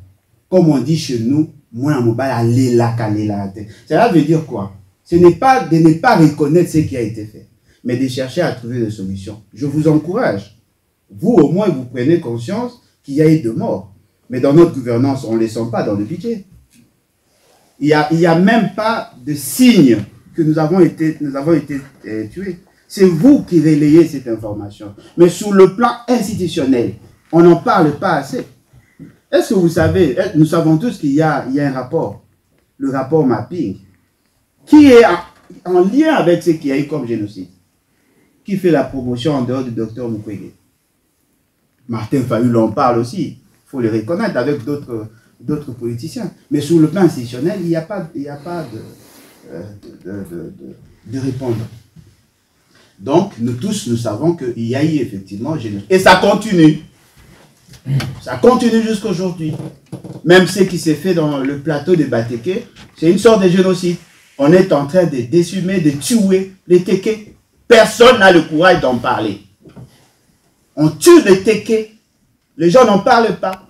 Speaker 2: Comme on dit chez nous, cela veut dire quoi? Ce n'est pas de ne pas reconnaître ce qui a été fait, mais de chercher à trouver des solutions. Je vous encourage. Vous, au moins, vous prenez conscience qu'il y a eu de morts. Mais dans notre gouvernance, on ne les sent pas dans le budget. Il n'y a même pas de signe que nous avons été tués. C'est vous qui relayez cette information. Mais sur le plan institutionnel, on n'en parle pas assez. Est-ce que vous savez, nous savons tous qu'il y a un rapport, le rapport mapping, qui est en lien avec ce qu'il y a eu comme génocide, qui fait la promotion en dehors du docteur Mukwege. Martin Fayulu en parle aussi, il faut le reconnaître avec d'autres politiciens. Mais sur le plan institutionnel, il n'y a pas de répondre. Donc, nous tous, nous savons qu'il y a eu effectivement génocide. Et ça continue. Ça continue jusqu'à aujourd'hui. Même ce qui s'est fait dans le plateau de Bateke, c'est une sorte de génocide. On est en train de décimer, de tuer les Téké. Personne n'a le courage d'en parler. On tue les Téké. Les gens n'en parlent pas.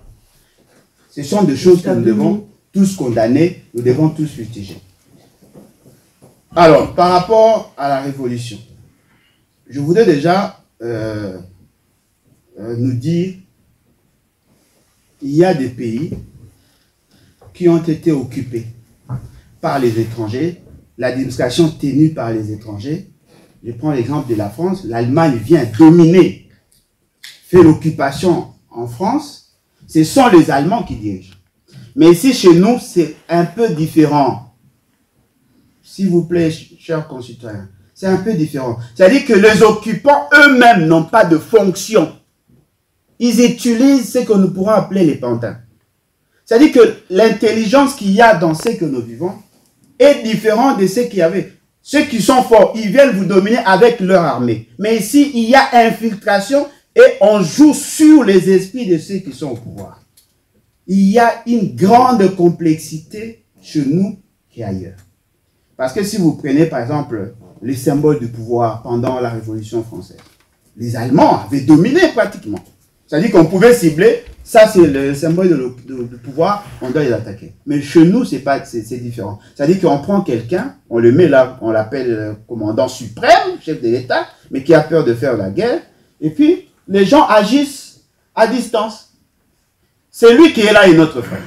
Speaker 2: Ce sont des choses que nous devons tous condamner, nous devons tous fustiger. Alors, par rapport à la révolution, je voudrais déjà nous dire qu'il y a des pays qui ont été occupés par les étrangers, l'administration tenue par les étrangers. Je prends l'exemple de la France. L'Allemagne vient dominer, fait l'occupation en France. Ce sont les Allemands qui dirigent. Mais ici, chez nous, c'est un peu différent. S'il vous plaît, chers concitoyens, c'est un peu différent. C'est-à-dire que les occupants eux-mêmes n'ont pas de fonction. Ils utilisent ce que nous pourrons appeler les pantins. C'est-à-dire que l'intelligence qu'il y a dans ce que nous vivons est différente de ce qu'il y avait. Ceux qui sont forts, ils viennent vous dominer avec leur armée. Mais ici, il y a infiltration et on joue sur les esprits de ceux qui sont au pouvoir. Il y a une grande complexité chez nous qu'ailleurs. Parce que si vous prenez par exemple les symboles du pouvoir pendant la Révolution française, les Allemands avaient dominé pratiquement. C'est-à-dire qu'on pouvait cibler, ça c'est le symbole de pouvoir, on doit les attaquer. Mais chez nous, c'est différent. C'est-à-dire qu'on prend quelqu'un, on le met là, on l'appelle commandant suprême, chef de l'État, mais qui a peur de faire la guerre, et puis les gens agissent à distance. C'est lui qui est là et notre frère.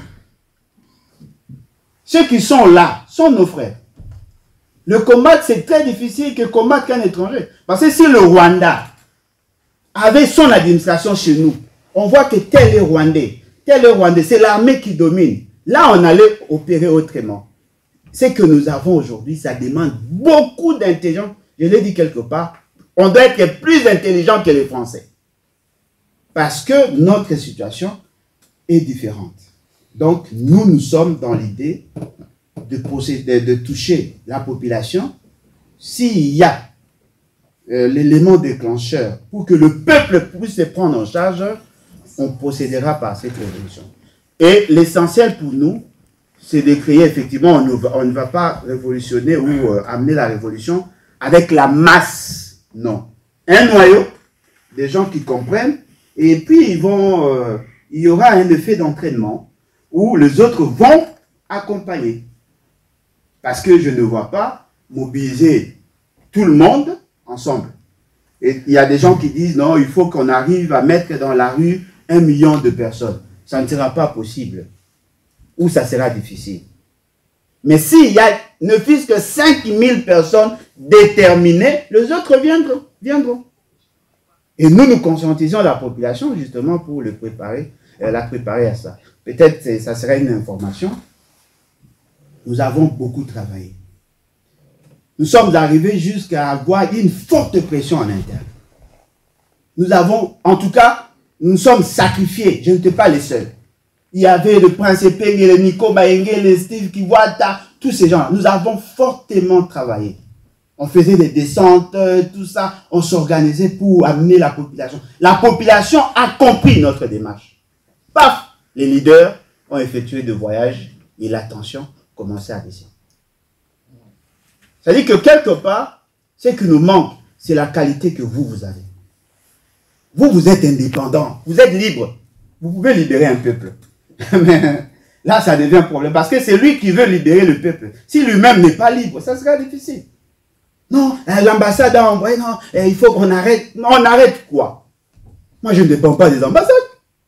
Speaker 2: Ceux qui sont là sont nos frères. Le combattre, c'est très difficile que combattre qu'un étranger. Parce que si le Rwanda avait son administration chez nous, on voit que tel est Rwandais, c'est l'armée qui domine. Là, on allait opérer autrement. Ce que nous avons aujourd'hui, ça demande beaucoup d'intelligence. Je l'ai dit quelque part, on doit être plus intelligent que les Français. Parce que notre situation est différente. Donc, nous sommes dans l'idée de toucher la population. S'il y a l'élément déclencheur pour que le peuple puisse se prendre en charge, on procédera par cette révolution. Et l'essentiel pour nous, c'est de créer, effectivement, on ne va pas révolutionner ou amener la révolution avec la masse. Non. Un noyau, des gens qui comprennent, et puis il y aura un effet d'entraînement où les autres vont accompagner. Parce que je ne vois pas mobiliser tout le monde ensemble. Et il y a des gens qui disent non, il faut qu'on arrive à mettre dans la rue 1 million de personnes. Ça ne sera pas possible. Ou ça sera difficile. Mais s'il y a ne fût-ce que 5000 personnes déterminées, les autres viendront. Et nous conscientisons la population justement pour la préparer à ça. Peut-être que ça serait une information. Nous avons beaucoup travaillé. Nous sommes arrivés jusqu'à avoir une forte pression en interne. Nous avons, en tout cas, nous sommes sacrifiés. Je n'étais pas les seuls. Il y avait le Prince Epeng, le Nico Baenge, le Steve Kiwata, tous ces gens. Nous avons fortement travaillé. On faisait des descentes, tout ça. On s'organisait pour amener la population. La population a compris notre démarche. Paf! Les leaders ont effectué des voyages et l'attention commençait à descendre. C'est-à-dire que quelque part, ce qui nous manque, c'est la qualité que vous avez. Vous êtes indépendant, vous êtes libre. Vous pouvez libérer un peuple. Mais là, ça devient un problème. Parce que c'est lui qui veut libérer le peuple. Si lui-même n'est pas libre, ça sera difficile. Non, l'ambassade a envoyé, non, il faut qu'on arrête. On arrête quoi? Moi, je ne dépends pas des ambassades.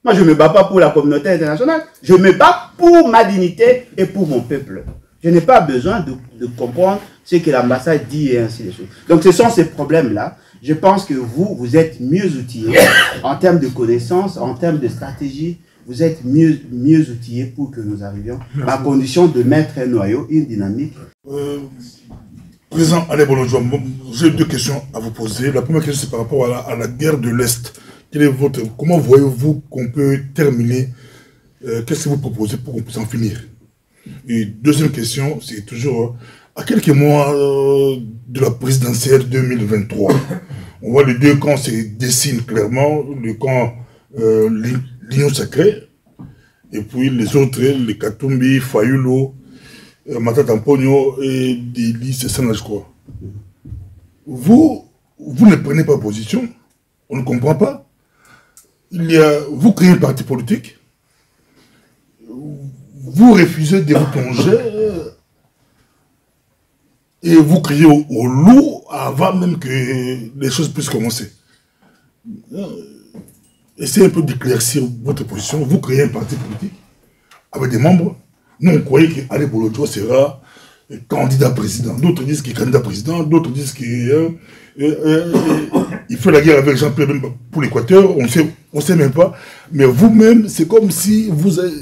Speaker 2: Moi, je ne me bats pas pour la communauté internationale. Je me bats pour ma dignité et pour mon peuple. Je n'ai pas besoin de comprendre ce que l'ambassade dit et ainsi de suite. Donc, ce sont ces problèmes-là. Je pense que vous êtes mieux outillés en termes de connaissances, en termes de stratégie. vous êtes mieux outillés pour que nous arrivions à condition de mettre un noyau, une dynamique.
Speaker 6: Président Alain Bolojwa, j'ai deux questions à vous poser. La première question, c'est par rapport à la guerre de l'Est. Comment voyez-vous qu'on peut terminer? Qu'est-ce que vous proposez pour qu'on puisse en finir? Et deuxième question, c'est toujours à quelques mois de la présidentielle 2023. On voit les deux camps se dessinent clairement, le camp l'Union sacrée, et puis les autres, les Katumbi, Fayulu, Matata Mpogno et Dili Sessana, je crois. Vous ne prenez pas position, on ne comprend pas. Vous créez un parti politique, vous refusez de vous plonger et vous criez au loup avant même que les choses puissent commencer. Essayez un peu d'éclaircir votre position. Vous créez un parti politique avec des membres. Nous, on croyait qu'Alain Bolojwa sera candidat président. D'autres disent qu'il est candidat président, d'autres disent qu'il fait la guerre avec Jean-Pierre pour l'Équateur. On ne sait même pas. Mais vous-même, c'est comme si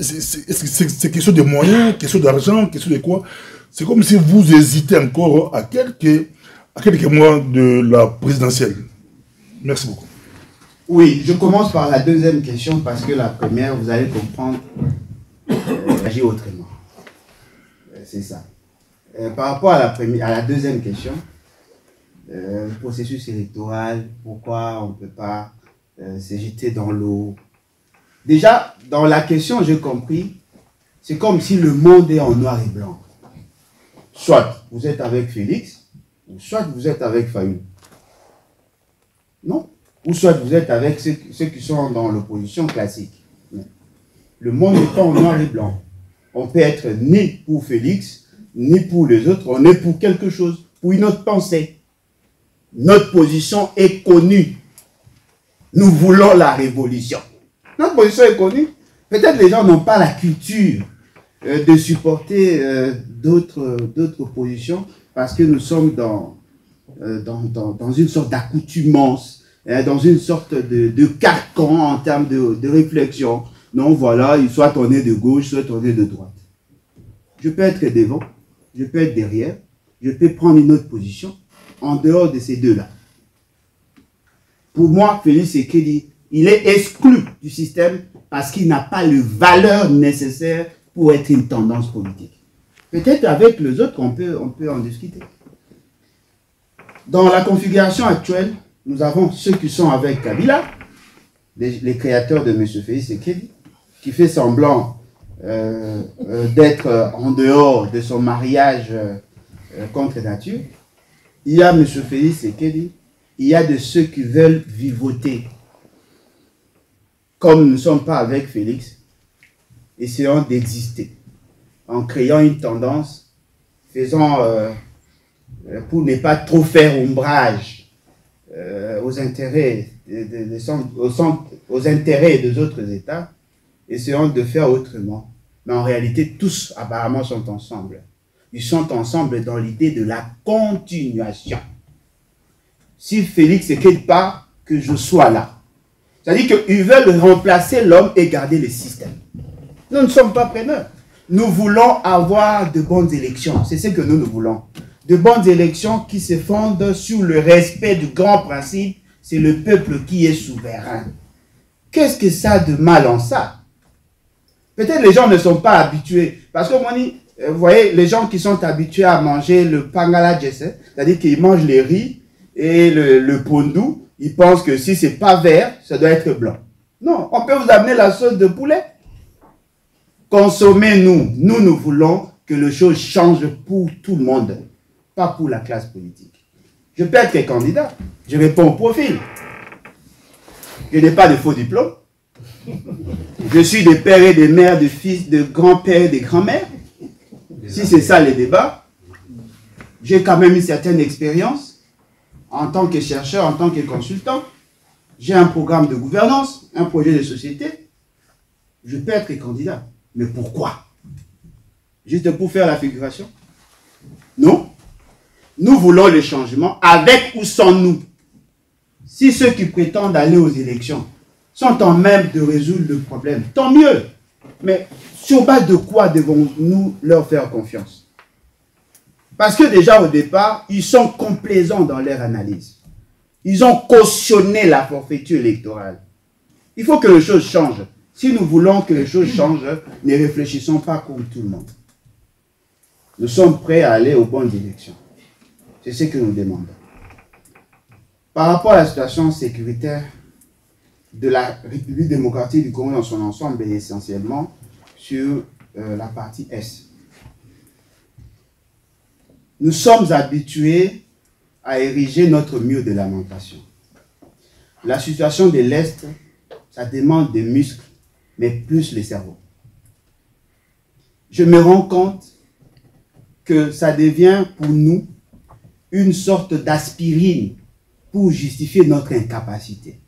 Speaker 6: c'est question de moyens, question d'argent, question de quoi. C'est comme si vous hésitez encore à quelques mois de la présidentielle. Merci beaucoup.
Speaker 2: Oui, je commence par la deuxième question parce que la première, vous allez comprendre, agir autrement. C'est ça. Par rapport à la deuxième question, le processus électoral, pourquoi on ne peut pas se jeter dans l'eau. Déjà, dans la question, j'ai compris, c'est comme si le monde est en noir et blanc. Soit vous êtes avec Félix, ou soit vous êtes avec Fayulu. Non? Ou soit vous êtes avec ceux qui sont dans l'opposition classique. Le monde n'est pas en noir et blanc. On peut être ni pour Félix, ni pour les autres. On est pour quelque chose, pour une autre pensée. Notre position est connue. Nous voulons la révolution. Notre position est connue. Peut-être les gens n'ont pas la culture de supporter d'autres positions parce que nous sommes dans une sorte d'accoutumance, dans une sorte de carcan en termes de réflexion. Non, voilà, soit on est de gauche, soit on est de droite. Je peux être devant, je peux être derrière, je peux prendre une autre position en dehors de ces deux-là. Pour moi, Félix Tshisekedi, il est exclu du système parce qu'il n'a pas les valeurs nécessaires pour être une tendance politique. Peut-être avec les autres, on peut en discuter. Dans la configuration actuelle, nous avons ceux qui sont avec Kabila, les créateurs de M. Félix Tshisekedi, qui fait semblant d'être en dehors de son mariage contre nature. Il y a M. Félix Tshisekedi, il y a de ceux qui veulent vivoter. Comme nous ne sommes pas avec Félix, essayons d'exister en créant une tendance, faisant pour ne pas trop faire ombrage aux intérêts aux intérêts des autres États, essayons de faire autrement. Mais en réalité, tous apparemment sont ensemble. Ils sont ensemble dans l'idée de la continuation. Si Félix ne quitte pas, que je sois là. C'est-à-dire qu'ils veulent remplacer l'homme et garder le système. Nous ne sommes pas preneurs. Nous voulons avoir de bonnes élections. C'est ce que nous voulons. De bonnes élections qui se fondent sur le respect du grand principe. C'est le peuple qui est souverain. Qu'est-ce que ça a de mal en ça? Peut-être les gens ne sont pas habitués. Parce que vous voyez, les gens qui sont habitués à manger le pangala jesse, c'est-à-dire qu'ils mangent les riz et le pondu, ils pensent que si c'est pas vert, ça doit être blanc. Non, on peut vous amener la sauce de poulet. Consommez-nous. Nous voulons que les choses changent pour tout le monde, pas pour la classe politique. Je peux être candidat, je réponds au profil. Je n'ai pas de faux diplômes. Je suis des pères et des mères, de fils, de grands-pères et de grands-mères. Si c'est ça les débats, j'ai quand même une certaine expérience en tant que chercheur, en tant que consultant. J'ai un programme de gouvernance, un projet de société. Je peux être candidat. Mais pourquoi? Juste pour faire la figuration? Non. Nous voulons le changement avec ou sans nous. Si ceux qui prétendent aller aux élections sont en même de résoudre le problème. Tant mieux. Mais sur base de quoi devons-nous leur faire confiance? Parce que déjà au départ, ils sont complaisants dans leur analyse. Ils ont cautionné la forfaiture électorale. Il faut que les choses changent. Si nous voulons que les choses changent, ne réfléchissons pas comme tout le monde. Nous sommes prêts à aller aux bonnes directions. C'est ce que nous demandons. Par rapport à la situation sécuritaire de la République démocratique du Congo dans son ensemble et essentiellement sur la partie Est. Nous sommes habitués à ériger notre mur de lamentation. La situation de l'Est, ça demande des muscles, mais plus le cerveau. Je me rends compte que ça devient pour nous une sorte d'aspirine pour justifier notre incapacité.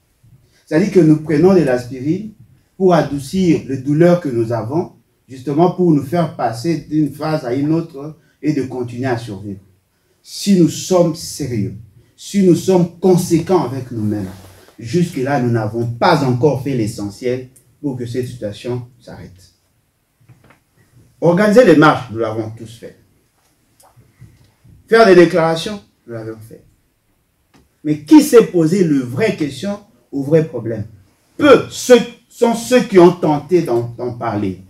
Speaker 2: C'est-à-dire que nous prenons de l'aspirine pour adoucir les douleurs que nous avons, justement pour nous faire passer d'une phase à une autre et de continuer à survivre. Si nous sommes sérieux, si nous sommes conséquents avec nous-mêmes, jusque-là, nous n'avons pas encore fait l'essentiel pour que cette situation s'arrête. Organiser les marches, nous l'avons tous fait. Faire des déclarations, nous l'avons fait. Mais qui s'est posé le vrai question au vrai problème? Peu sont ceux qui ont tenté d'en parler.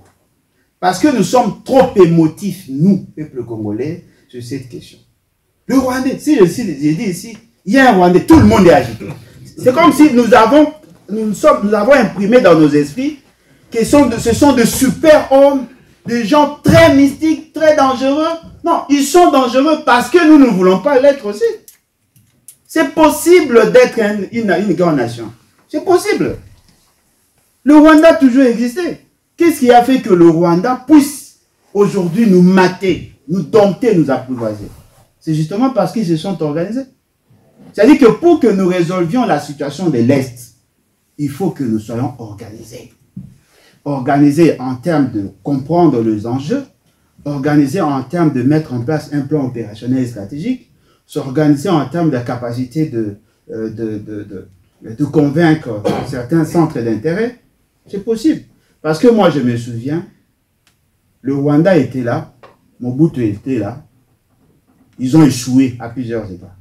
Speaker 2: Parce que nous sommes trop émotifs, nous, peuple congolais, sur cette question. Le Rwandais, si je dis ici, il y a un Rwandais, tout le monde est agité. C'est comme si nous avons imprimé dans nos esprits que ce sont de super hommes, des gens très mystiques, très dangereux. Non, ils sont dangereux parce que nous ne voulons pas l'être aussi. C'est possible d'être une grande nation. C'est possible. Le Rwanda a toujours existé. Qu'est-ce qui a fait que le Rwanda puisse aujourd'hui nous mater, nous dompter, nous apprivoiser? C'est justement parce qu'ils se sont organisés. C'est-à-dire que pour que nous résolvions la situation de l'Est, il faut que nous soyons organisés. Organisés en termes de comprendre les enjeux, organisés en termes de mettre en place un plan opérationnel et stratégique, s'organiser en termes de capacité de convaincre certains centres d'intérêt. C'est possible. Parce que moi, je me souviens, le Rwanda était là, Mobutu était là, ils ont échoué à plusieurs égards.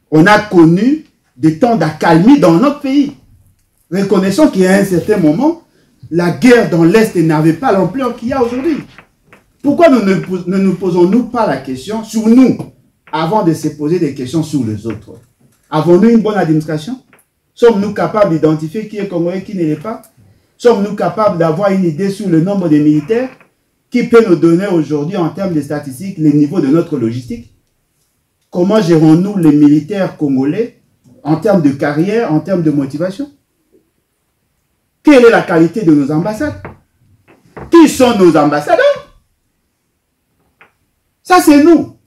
Speaker 2: On a connu des temps d'accalmie dans notre pays. Reconnaissons qu'à un certain moment, la guerre dans l'Est n'avait pas l'ampleur qu'il y a aujourd'hui. Pourquoi ne nous posons-nous pas la question sur nous, avant de se poser des questions sur les autres? Avons-nous une bonne administration? Sommes-nous capables d'identifier qui est congolais et qui ne l'est pas? Sommes-nous capables d'avoir une idée sur le nombre de militaires? Qui peut nous donner aujourd'hui, en termes de statistiques, les niveaux de notre logistique? Comment gérons-nous les militaires congolais en termes de carrière, en termes de motivation? Quelle est la qualité de nos ambassades? Qui sont nos ambassadeurs? Ça, c'est nous.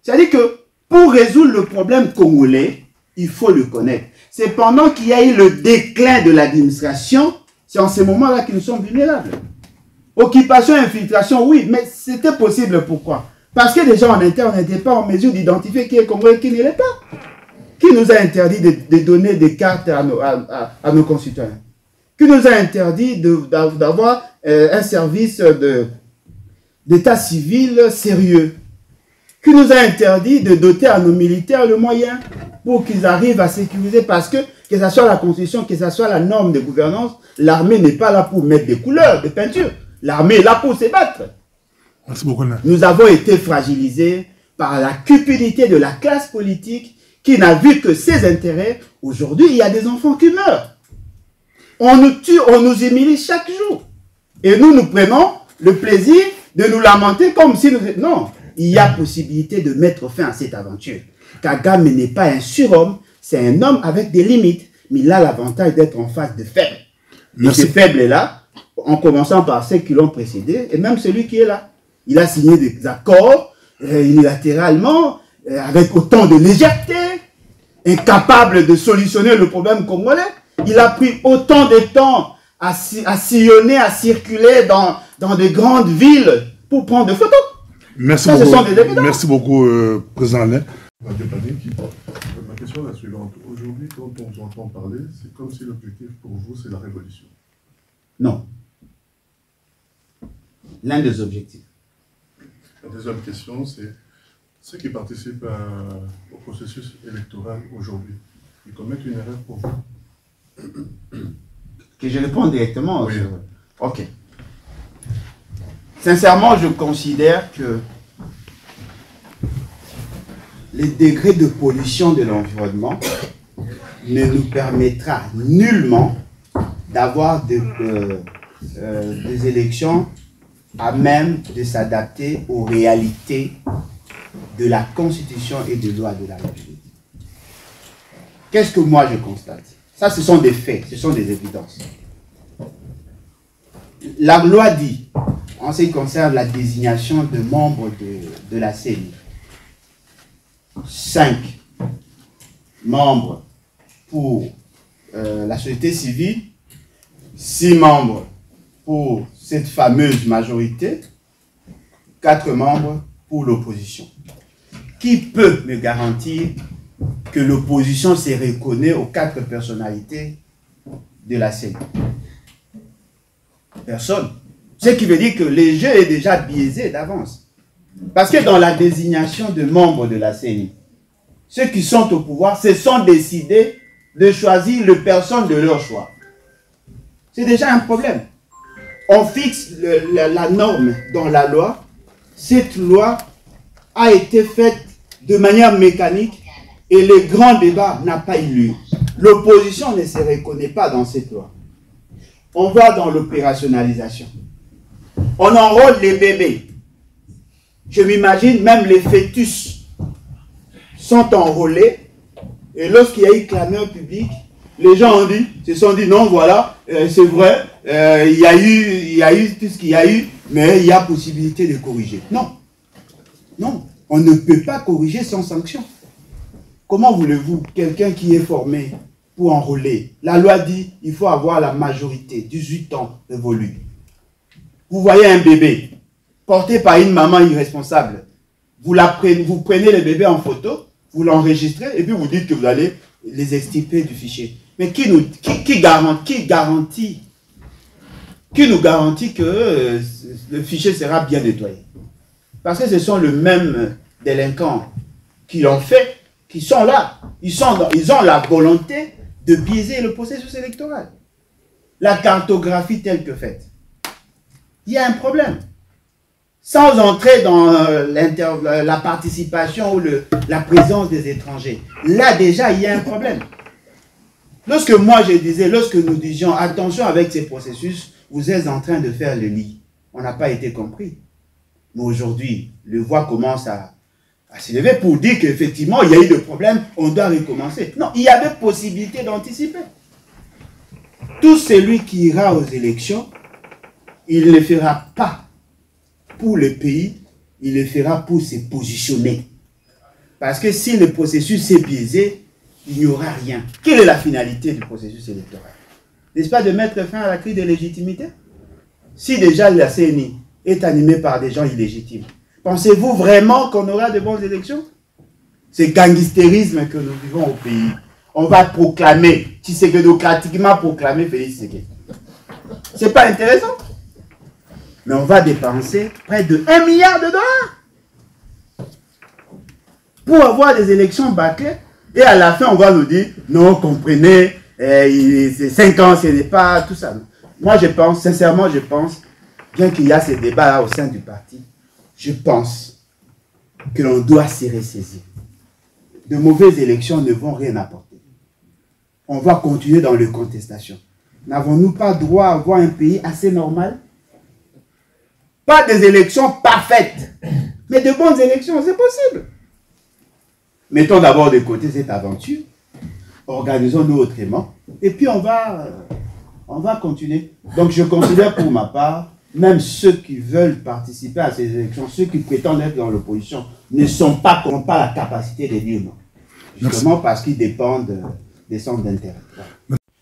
Speaker 2: C'est-à-dire que pour résoudre le problème congolais, il faut le connaître. C'est pendant qu'il y a eu le déclin de l'administration, c'est en ce moment-là que nous sommes vulnérables. Occupation, infiltration, oui, mais c'était possible. Pourquoi? Parce que les gens en interne n'étaient pas en mesure d'identifier qui est congolais et qui ne l'est pas. Qui nous a interdit de donner des cartes à nos concitoyens? Qui nous a interdit d'avoir un service d'état civil sérieux? Qui nous a interdit de doter à nos militaires le moyen pour qu'ils arrivent à sécuriser? Parce que ce soit la Constitution, que ce soit la norme de gouvernance, l'armée n'est pas là pour mettre des couleurs, des peintures. L'armée est là pour se battre.
Speaker 6: Merci beaucoup.
Speaker 2: Nous avons été fragilisés par la cupidité de la classe politique qui n'a vu que ses intérêts. Aujourd'hui, il y a des enfants qui meurent. On nous tue, on nous humilie chaque jour. Et nous prenons le plaisir de nous lamenter comme si nous... Non, il y a possibilité de mettre fin à cette aventure. Kagame n'est pas un surhomme, c'est un homme avec des limites, mais il a l'avantage d'être en face de faibles. Et ces faibles-là, en commençant par ceux qui l'ont précédé, et même celui qui est là, il a signé des accords unilatéralement, avec autant de légèreté, incapable de solutionner le problème congolais. Il a pris autant de temps à sillonner, à circuler dans de grandes villes pour prendre des photos.
Speaker 6: Merci beaucoup, président Alain.
Speaker 11: question est la suivante. Aujourd'hui, quand on vous entend parler, c'est comme si l'objectif pour vous, c'est la révolution.
Speaker 2: Non. L'un des objectifs.
Speaker 11: La deuxième question, c'est ceux qui participent au processus électoral aujourd'hui, ils commettent une erreur pour vous?
Speaker 2: Que je réponds directement?
Speaker 11: Oui.
Speaker 2: Ok. Sincèrement, je considère que les degrés de pollution de l'environnement ne nous permettra nullement d'avoir des élections à même de s'adapter aux réalités de la Constitution et des lois de la République. Qu'est-ce que moi je constate? Ça, ce sont des faits, ce sont des évidences. La loi dit, en ce qui concerne la désignation de membres de la CENI, 5 membres pour la société civile, 6 membres pour cette fameuse majorité, 4 membres pour l'opposition. Qui peut me garantir que l'opposition se reconnaît aux 4 personnalités de la CENI? Personne. Ce qui veut dire que le jeu est déjà biaisé d'avance. Parce que dans la désignation de membres de la CENI, ceux qui sont au pouvoir se sont décidés de choisir les personnes de leur choix. C'est déjà un problème. On fixe la norme dans la loi. Cette loi a été faite de manière mécanique et le grand débat n'a pas eu lieu. L'opposition ne se reconnaît pas dans cette loi. On va dans l'opérationnalisation. On enrôle les bébés. Je m'imagine même les fœtus sont enrôlés et lorsqu'il y a eu clameur publique, les gens se sont dit non, voilà, c'est vrai, il y a eu tout ce qu'il y a eu, mais il y a possibilité de corriger. Non, non, on ne peut pas corriger sans sanction. Comment voulez-vous quelqu'un qui est formé pour enrôler? La loi dit il faut avoir la majorité, 18 ans révolus. Vous voyez un bébé porté par une maman irresponsable. Vous prenez le bébé en photo, vous l'enregistrez et puis vous dites que vous allez les extirper du fichier. Mais qui nous garantit que le fichier sera bien nettoyé? Parce que ce sont les mêmes délinquants qui l'ont fait, qui sont là. Ils ont la volonté de biaiser le processus électoral. La cartographie telle que faite. Il y a un problème. Sans entrer dans la participation ou la présence des étrangers. Là déjà, il y a un problème. Lorsque nous disions attention avec ces processus, vous êtes en train de faire le lit. On n'a pas été compris. Mais aujourd'hui, le voix commence à s'élever pour dire qu'effectivement, il y a eu des problèmes, on doit recommencer. Non, il y avait possibilité d'anticiper. Tout celui qui ira aux élections, il ne le fera pas pour le pays, il le fera pour se positionner. Parce que si le processus est biaisé, il n'y aura rien. Quelle est la finalité du processus électoral? N'est-ce pas de mettre fin à la crise de légitimité? Si déjà la CENI est animée par des gens illégitimes, pensez-vous vraiment qu'on aura de bonnes élections? C'est gangstérisme que nous vivons au pays. On va proclamer, démocratiquement proclamer Félix Tshisekedi. C'est pas intéressant? Mais on va dépenser près de 1 milliard de dollars pour avoir des élections bâclées. Et à la fin, on va nous dire, non, comprenez, c'est 5 ans, ce n'est pas tout ça. Moi, je pense, sincèrement, bien qu'il y a ces débats-là au sein du parti, je pense que l'on doit s'y ressaisir. De mauvaises élections ne vont rien apporter. On va continuer dans les contestations. N'avons-nous pas droit à avoir un pays assez normal? Pas des élections parfaites, mais de bonnes élections, c'est possible. Mettons d'abord de côté cette aventure, organisons-nous autrement, et puis on va continuer. Donc je considère pour ma part, même ceux qui veulent participer à ces élections, ceux qui prétendent être dans l'opposition, n'ont pas la capacité de dire non. Justement parce qu'ils dépendent des centres d'intérêt.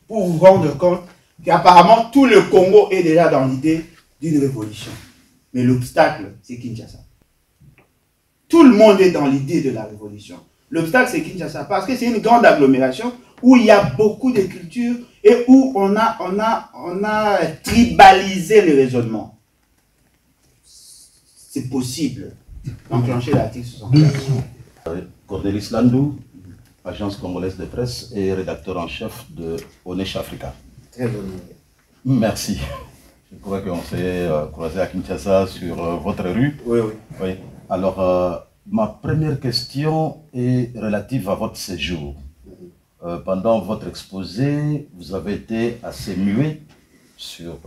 Speaker 2: Pour vous rendre compte qu'apparemment tout le Congo est déjà dans l'idée d'une révolution. Mais l'obstacle, c'est Kinshasa. Tout le monde est dans l'idée de la révolution. L'obstacle, c'est Kinshasa, parce que c'est une grande agglomération où il y a beaucoup de cultures et où on a tribalisé le raisonnement. C'est possible d'enclencher l'article 64.
Speaker 12: Cornelis Landou, agence congolaise de presse et rédacteur en chef de Onesh Africa.
Speaker 2: Très bon.
Speaker 12: Merci. Je crois qu'on s'est croisé à Kinshasa sur votre rue.
Speaker 2: Oui, oui.
Speaker 12: Oui. Alors, ma première question est relative à votre séjour. Pendant votre exposé, vous avez été assez muet sur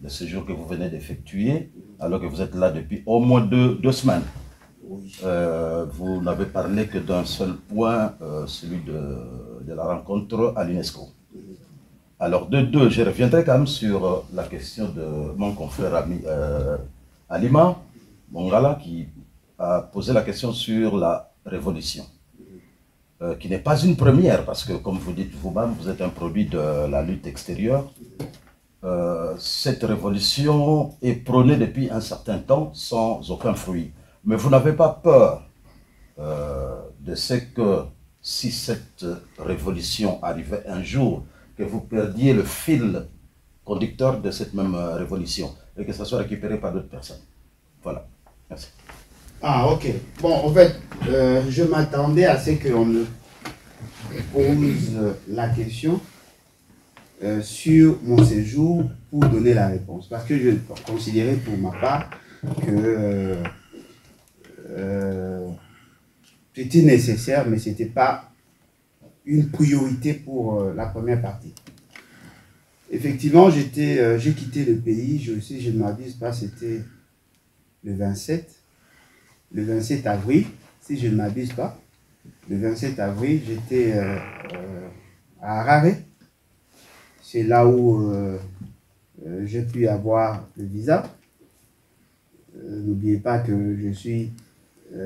Speaker 12: le séjour que vous venez d'effectuer, alors que vous êtes là depuis au moins deux semaines.
Speaker 2: Oui.
Speaker 12: Vous n'avez parlé que d'un seul point, celui de la rencontre à l'UNESCO. Alors, je reviendrai quand même sur la question de mon confrère ami Alima Mongala, qui a posé la question sur la révolution, qui n'est pas une première, parce que, comme vous dites vous-même, vous êtes un produit de la lutte extérieure. Cette révolution est prônée depuis un certain temps sans aucun fruit. Mais vous n'avez pas peur de ce que, si cette révolution arrivait un jour, que vous perdiez le fil conducteur de cette même révolution et que ça soit récupéré par d'autres personnes. Voilà. Merci.
Speaker 2: Ah, ok. Bon, en fait, je m'attendais à ce qu'on me pose la question sur mon séjour pour donner la réponse. Parce que je considérais pour ma part que c'était nécessaire, mais ce n'était pas une priorité pour la première partie. Effectivement, j'ai quitté le pays, si je ne m'abuse pas, c'était le 27 avril, si je ne m'abuse pas. Le 27 avril, j'étais à Harare. C'est là où j'ai pu avoir le visa. N'oubliez pas que je suis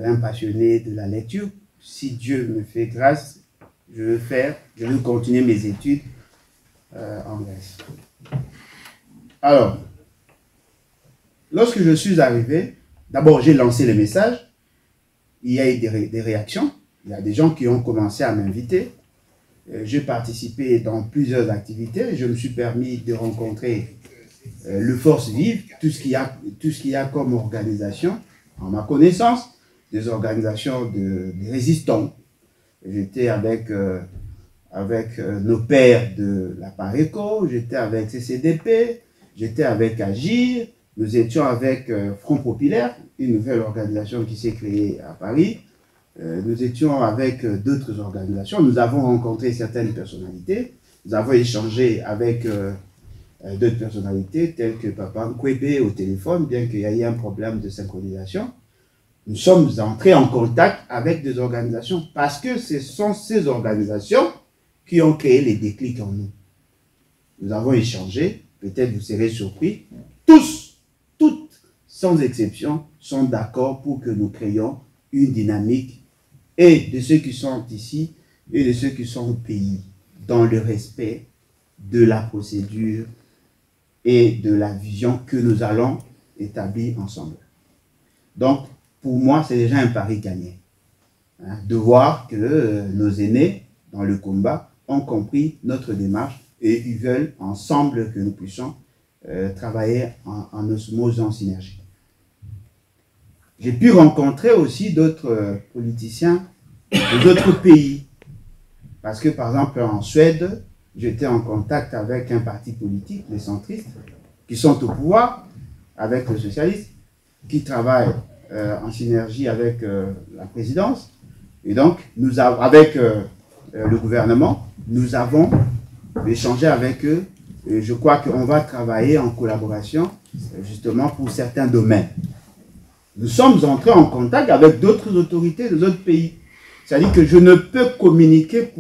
Speaker 2: un passionné de la lecture. Si Dieu me fait grâce, je veux continuer mes études en Grèce. Alors, lorsque je suis arrivé, d'abord j'ai lancé le message, il y a eu des réactions, il y a des gens qui ont commencé à m'inviter, j'ai participé dans plusieurs activités, je me suis permis de rencontrer le Force Vive, tout ce qu'il y a comme organisation, en ma connaissance, des organisations de résistants. J'étais avec nos pères de la Pareco, j'étais avec CCDP, j'étais avec Agir, nous étions avec Front Populaire, une nouvelle organisation qui s'est créée à Paris. Nous étions avec d'autres organisations, nous avons rencontré certaines personnalités, nous avons échangé avec d'autres personnalités telles que Papa Nkwebe au téléphone, bien qu'il y ait un problème de synchronisation. Nous sommes entrés en contact avec des organisations parce que ce sont ces organisations qui ont créé les déclics en nous. Nous avons échangé, peut-être vous serez surpris, tous, toutes, sans exception, sont d'accord pour que nous créions une dynamique et de ceux qui sont ici et de ceux qui sont au pays, dans le respect de la procédure et de la vision que nous allons établir ensemble. Donc, pour moi, c'est déjà un pari gagné. Hein, de voir que nos aînés, dans le combat, ont compris notre démarche et ils veulent ensemble que nous puissions travailler en osmose, en synergie. J'ai pu rencontrer aussi d'autres politiciens d'autres pays. Parce que, par exemple, en Suède, j'étais en contact avec un parti politique, les centristes, qui sont au pouvoir, avec les socialistes, qui travaillent en synergie avec la présidence, et donc, avec le gouvernement, nous avons échangé avec eux, et je crois qu'on va travailler en collaboration, justement, pour certains domaines. Nous sommes entrés en contact avec d'autres autorités des autres pays. C'est-à-dire que je ne peux communiquer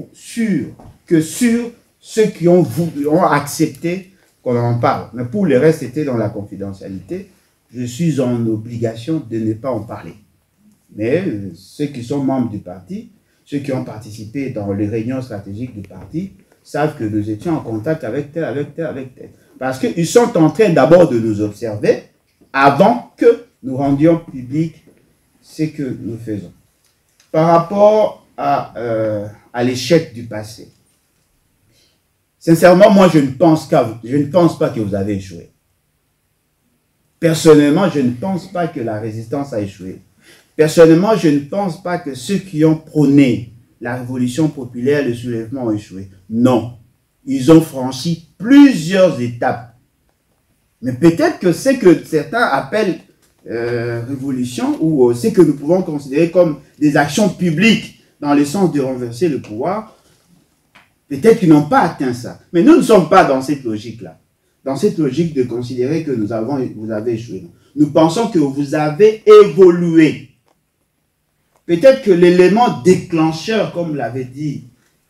Speaker 2: que sur ceux qui ont accepté qu'on en parle. Mais pour le reste, c'était dans la confidentialité. Je suis en obligation de ne pas en parler. Mais ceux qui sont membres du parti, ceux qui ont participé dans les réunions stratégiques du parti, savent que nous étions en contact avec tel, avec tel, avec tel. Parce qu'ils sont en train d'abord de nous observer avant que nous rendions public ce que nous faisons. Par rapport à l'échec du passé. Sincèrement, moi, je ne pense pas que vous avez échoué. Personnellement, je ne pense pas que la résistance a échoué. Personnellement, je ne pense pas que ceux qui ont prôné la révolution populaire, le soulèvement ont échoué. Non. Ils ont franchi plusieurs étapes. Mais peut-être que ce que certains appellent révolution, ou ce que nous pouvons considérer comme des actions publiques dans le sens de renverser le pouvoir, peut-être qu'ils n'ont pas atteint ça. Mais nous ne sommes pas dans cette logique-là. Dans cette logique de considérer que vous avez échoué. Nous pensons que vous avez évolué. Peut-être que l'élément déclencheur, comme l'avait dit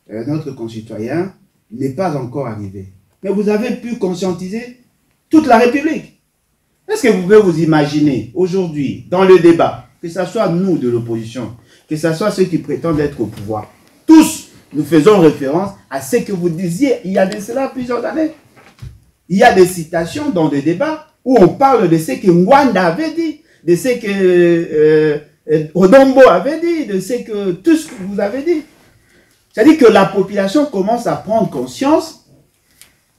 Speaker 2: notre concitoyen, n'est pas encore arrivé. Mais vous avez pu conscientiser toute la République. Est-ce que vous pouvez vous imaginer aujourd'hui, dans le débat, que ce soit nous de l'opposition, que ce soit ceux qui prétendent être au pouvoir, tous nous faisons référence à ce que vous disiez il y a de cela plusieurs années. Il y a des citations dans des débats où on parle de ce que Mwanda avait dit, de ce que Odombo avait dit, de ce que tout ce que vous avez dit. C'est-à-dire que la population commence à prendre conscience,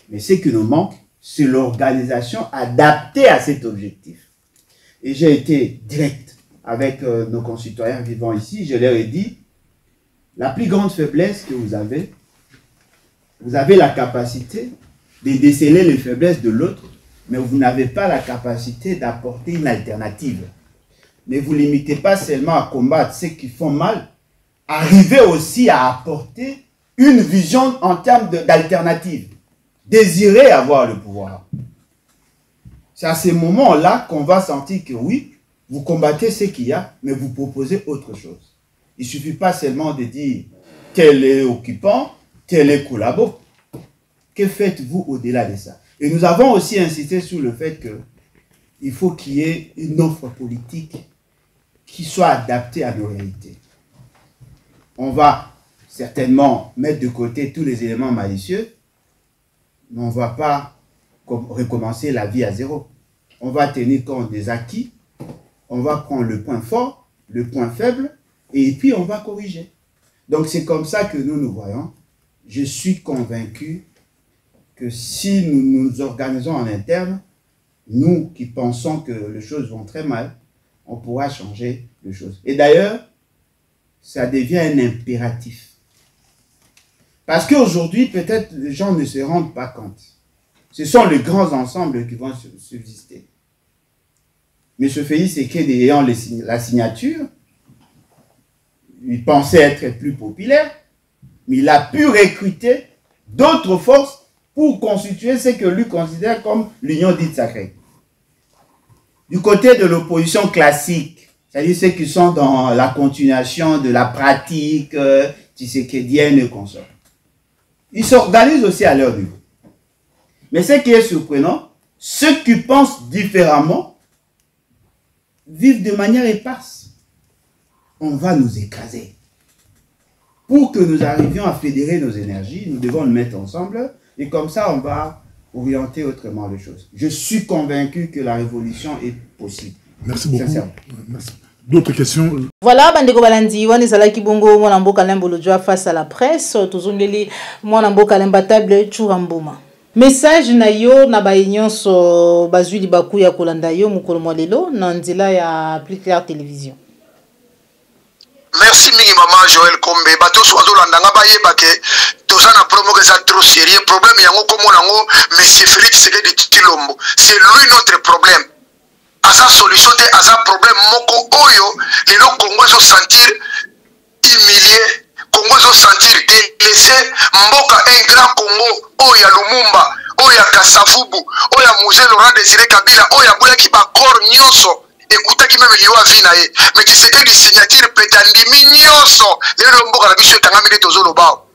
Speaker 2: mais ce qui nous manque, c'est l'organisation adaptée à cet objectif. Et j'ai été direct avec nos concitoyens vivant ici, je leur ai dit, la plus grande faiblesse que vous avez la capacité de déceler les faiblesses de l'autre, mais vous n'avez pas la capacité d'apporter une alternative. Ne vous limitez pas seulement à combattre ceux qui font mal, arrivez aussi à apporter une vision en termes d'alternative. Désirez avoir le pouvoir. C'est à ces moments-là qu'on va sentir que oui, vous combattez ce qu'il y a, mais vous proposez autre chose. Il ne suffit pas seulement de dire tel est occupant, tel est collabo. Que faites-vous au-delà de ça? Et nous avons aussi insisté sur le fait qu'il faut qu'il y ait une offre politique qui soit adaptée à nos réalités. On va certainement mettre de côté tous les éléments malicieux, mais on ne va pas recommencer la vie à zéro. On va tenir compte des acquis, on va prendre le point fort, le point faible, et puis on va corriger. Donc c'est comme ça que nous nous voyons. Je suis convaincu que si nous nous organisons en interne, nous qui pensons que les choses vont très mal, on pourra changer les choses. Et d'ailleurs, ça devient un impératif. Parce qu'aujourd'hui, peut-être les gens ne se rendent pas compte. Ce sont les grands ensembles qui vont subsister. M. Félix Sekedi ayant la signature, il pensait être plus populaire, mais il a pu recruter d'autres forces pour constituer ce que lui considère comme l'union dite sacrée. Du côté de l'opposition classique, c'est-à-dire ceux qui sont dans la continuation de la pratique tshisekedienne et consorts, ils s'organisent aussi à leur niveau. Mais ce qui est surprenant, ceux qui pensent différemment vivent de manière éparse. On va nous écraser. Pour que nous arrivions à fédérer nos énergies, nous devons nous mettre ensemble et comme ça, on va orienter autrement les choses. Je suis convaincu que la révolution est possible.
Speaker 6: Merci beaucoup. Merci. D'autres questions?
Speaker 4: Voilà, Bandeko Balandi, on est à la Kibongo, mon ambo kalembo le joie face à la presse, toujours les mon ambo kalemba table Churamboma. Message na yo na baignon so bazuli baku ya kolanda yo mukolo molelo na nzela ya Plus Clair Télévision.
Speaker 1: Merci mingi maman Joël Kombe bato sozo landanga baye bake tozana promo que ça trop sérieux problème yango komo nango monsieur Félix Sekedi Tshilombo c'est lui notre problème asa solution te asa problème moko oyo lelo Congo zo sentir humilié Congo zo sentir délaissé mboka un grand Congo oya Lumumba oya Kasavubu oya Musée Laurent Désiré Kabila oya boya ki ba corps nyonso écoutez qui même liwa vina ye mais tu sais que des signatures pétandi mignonso les mboka na biso tangami de tozolo bao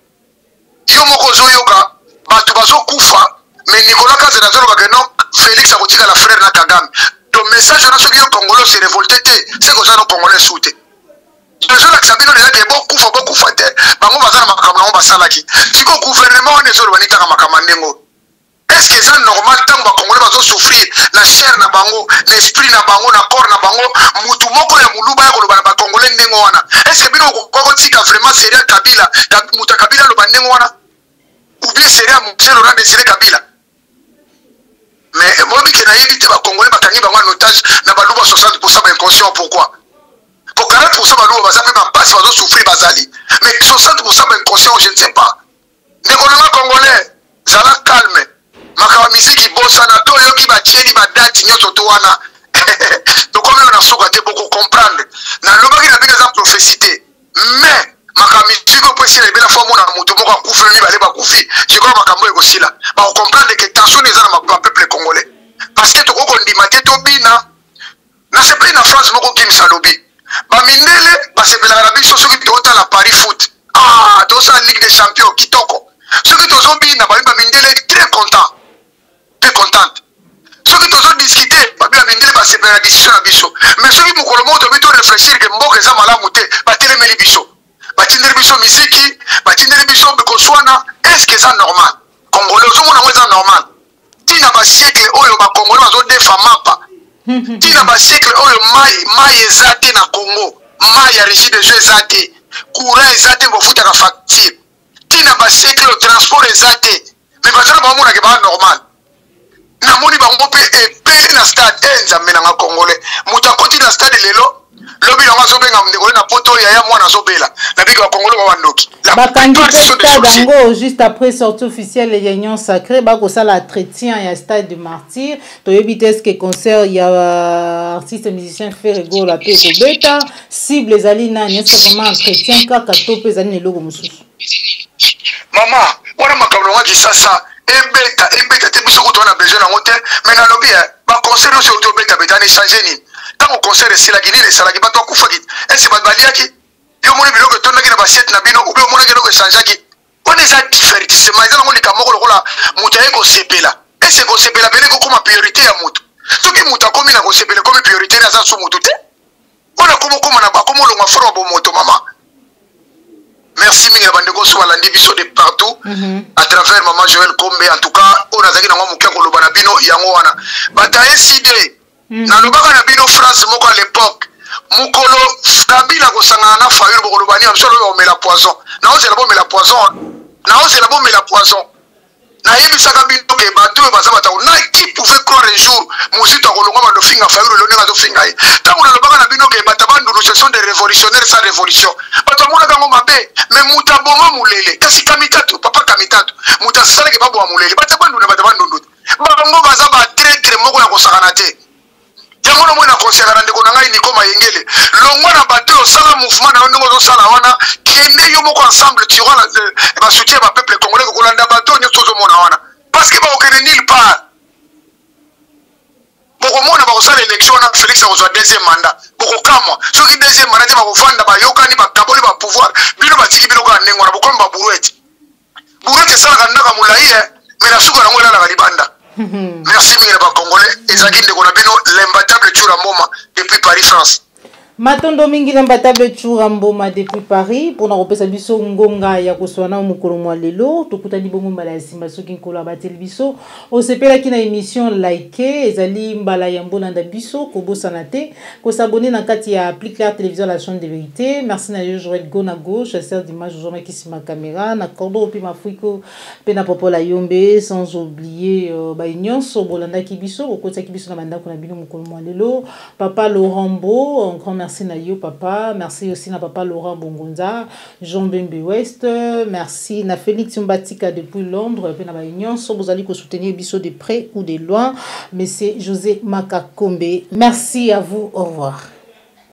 Speaker 1: yo moko zo yoka batu bazo kufa mais Nicolas Kazela zolo bageno Félix akotika la frère na Kagame ton message na soki yo congolais se révolté c'est que ça no congolais souté dezo la sabino de ke beaucoup kufa te bango bazana makambo na basalaki siko gouvernement ne zolo banita ka makambo ndengo Est-ce que c'est normal tant que les Congolais vont souffrir la chair na bango, l'esprit na bango, na corps na bango, mutu moko ya muluba ya koloba na Congolais ndengo wana. Est-ce que bino ko tika vraiment sérieux Kabila, muta Kabila lo bandengo wana? Ou bien sérieux Monsieur Laurent Désiré Kabila? Mais moi bi que na yebi te ba Congolais bakangi bango en otage na baluba 60% ba inconscient pourquoi? Pour 40% baluba bazape ba passe va souffrir bazali. Mais 60% ba inconscient je ne sais pas. Ndeko Congolais, zala calme. Makawa miziki bossa na to yoki ba tieni ba date nyoto to wana. Donc comme on a soka te beaucoup comprendre. Na lobaki na bika za prophécité. Mais makawa miziki ko esi na bela forme na mutu moko akufi ni bale ba kufi. Je crois makambo eko sila. Ba comprendre que tension les armes ma peuple congolais. Parce que to ko ndima te to bina. Na se pe na France moko kim salobi. Ba mindele ba se pela na biso soki to ta la Paris foot. Ah, to sa Ligue des Champions kitoko. Ceux qui ont bien, Babi Mindele est très content, très contente. Ceux qui ont discuté, Babi Mindele va se faire la décision à Bisso. Mais ceux qui ont réfléchir que Mbok est Malamouté, Batele Meli Bisso, Batindere Bisso Misiki, Batindere Bisso Bekoswana, est-ce que c'est normal? Congolais, au moins c'est normal. Tina ba siècle, Oyo ba Congolais, on des femmes. Tina ba siècle, Oyo Maï Ezate na Congo, Maï a régi de jeux Ezate, courant Ezate, vous foutez la facture. Tina ba siècle le transport ezate mais bazana ba mona ke ba normal na moni ba ngope epé na stade nzambe na Congolais muta koti na stade lelo lobi na mazo benga mndeko na poto ya mwana zobela na bika Congolais ba bandoki
Speaker 4: bakangi stade dango juste après sortie officielle ya Union Sacrée ba ko sala entretien ya stade de Martyr to yebite que concert ya artiste musicien Ferrego la pe ko beta cible ezali na est-ce vraiment entretien kaka to pe ezali logo mususu.
Speaker 1: Maman, on a ma caméra qui ça, et t'es mis sur le besoin en hôtel, mais dans le bien, ma conseil aussi au bêta, bêta, n'échanger ni. Tant au conseil, c'est la Guinée, c'est la Guinée, pas toi, Koufagit. Et c'est pas de Baliaki. Yo, mon niveau que ton nez n'a pas cette nabino, ou bien mon nez n'a changé. On est à divertissement, ils ont dit qu'à mon rôle, moutaï ko sepela. Et c'est ko sepela, belle comme priorité à moutou. Ce qui mouta comme il a ko sepela comme priorité à sa soumoutoute. On a comme on a pas comme on a fait un bon moto, maman. Merci Minga Bandeko sur la division de partout à travers Maman Joël Kombe. En tout cas, on a dit que nous avons Banabino Yangoana. Bataille sidé. Dans le Banabino France, moko à l'époque, Mukolo, Stabila Gosangana, Fayou Bolobani, on met la poison. Non, c'est la bombe et la poison. Non, c'est la bombe et la poison. Naïm Sakabino, que Batou et Bazabata, qui pouvait croire un jour, Moussito Rolonga, le finger, Fayou, le nez à Dofingaï. Tant qu'on a le Banabino, que Batabandu, ce sont des révolutionnaires sans révolution. Mais mutaboma mulele kasi kamitatu papa kamitatu mutasala ke babu mulele batabandu na batabandu bango baza ba traître moko ya kosakana te yango no mona konsekana ndeko na ngai ni koma yengele longwa na bato sala mouvement na ndongo zo sala wana kende yo moko ensemble tu vois ba soutien ba peuple congolais ko landa bato nyoto zo mona wana parce que ba okene nulle part boko mona ba kosala élection na Félix a deuxième mandat boko kamwa soki deuxième mandat te ba kofanda ba yokani ba kaboli ba pouvoir bino ba tiki bino ka nengo na bokomba buruete buruete sala kandaka mulaye mais la suka na ngwela la libanda. Merci mille ba congolais ezaki ndeko na bino l'imbattable Tchoura Mboma depuis Paris France.
Speaker 4: Matondo mingi l'imbattable Tchoura Mboma depuis Paris pour na kopesa biso ngonga ya koswana mukolo mwa lelo tokutani bongo mbala ya simba soki nkolo bateli biso osepelaki na émission like ezali mbala ya mbolanda biso kobosana te kosabone na kati ya Plus Clair télévision la chaîne de vérité. Merci na Joël Gona gauche chasseur d'image Jean qui ma caméra na cordo puis ma fuiko pe na popo la yombe sans oublier ba nyonso bolanda ki biso okotaki biso na bandako na bino mukolo mwa lelo papa Laurent Bo un grand merci na yo papa, merci aussi na papa Laurent Bongonza, Jean Bembe West, merci na Félix Mbatika depuis Londres, pe na ba union so vous allez soutenir biso de près ou de loin, monsieur José Makakombe. Merci à vous, au revoir.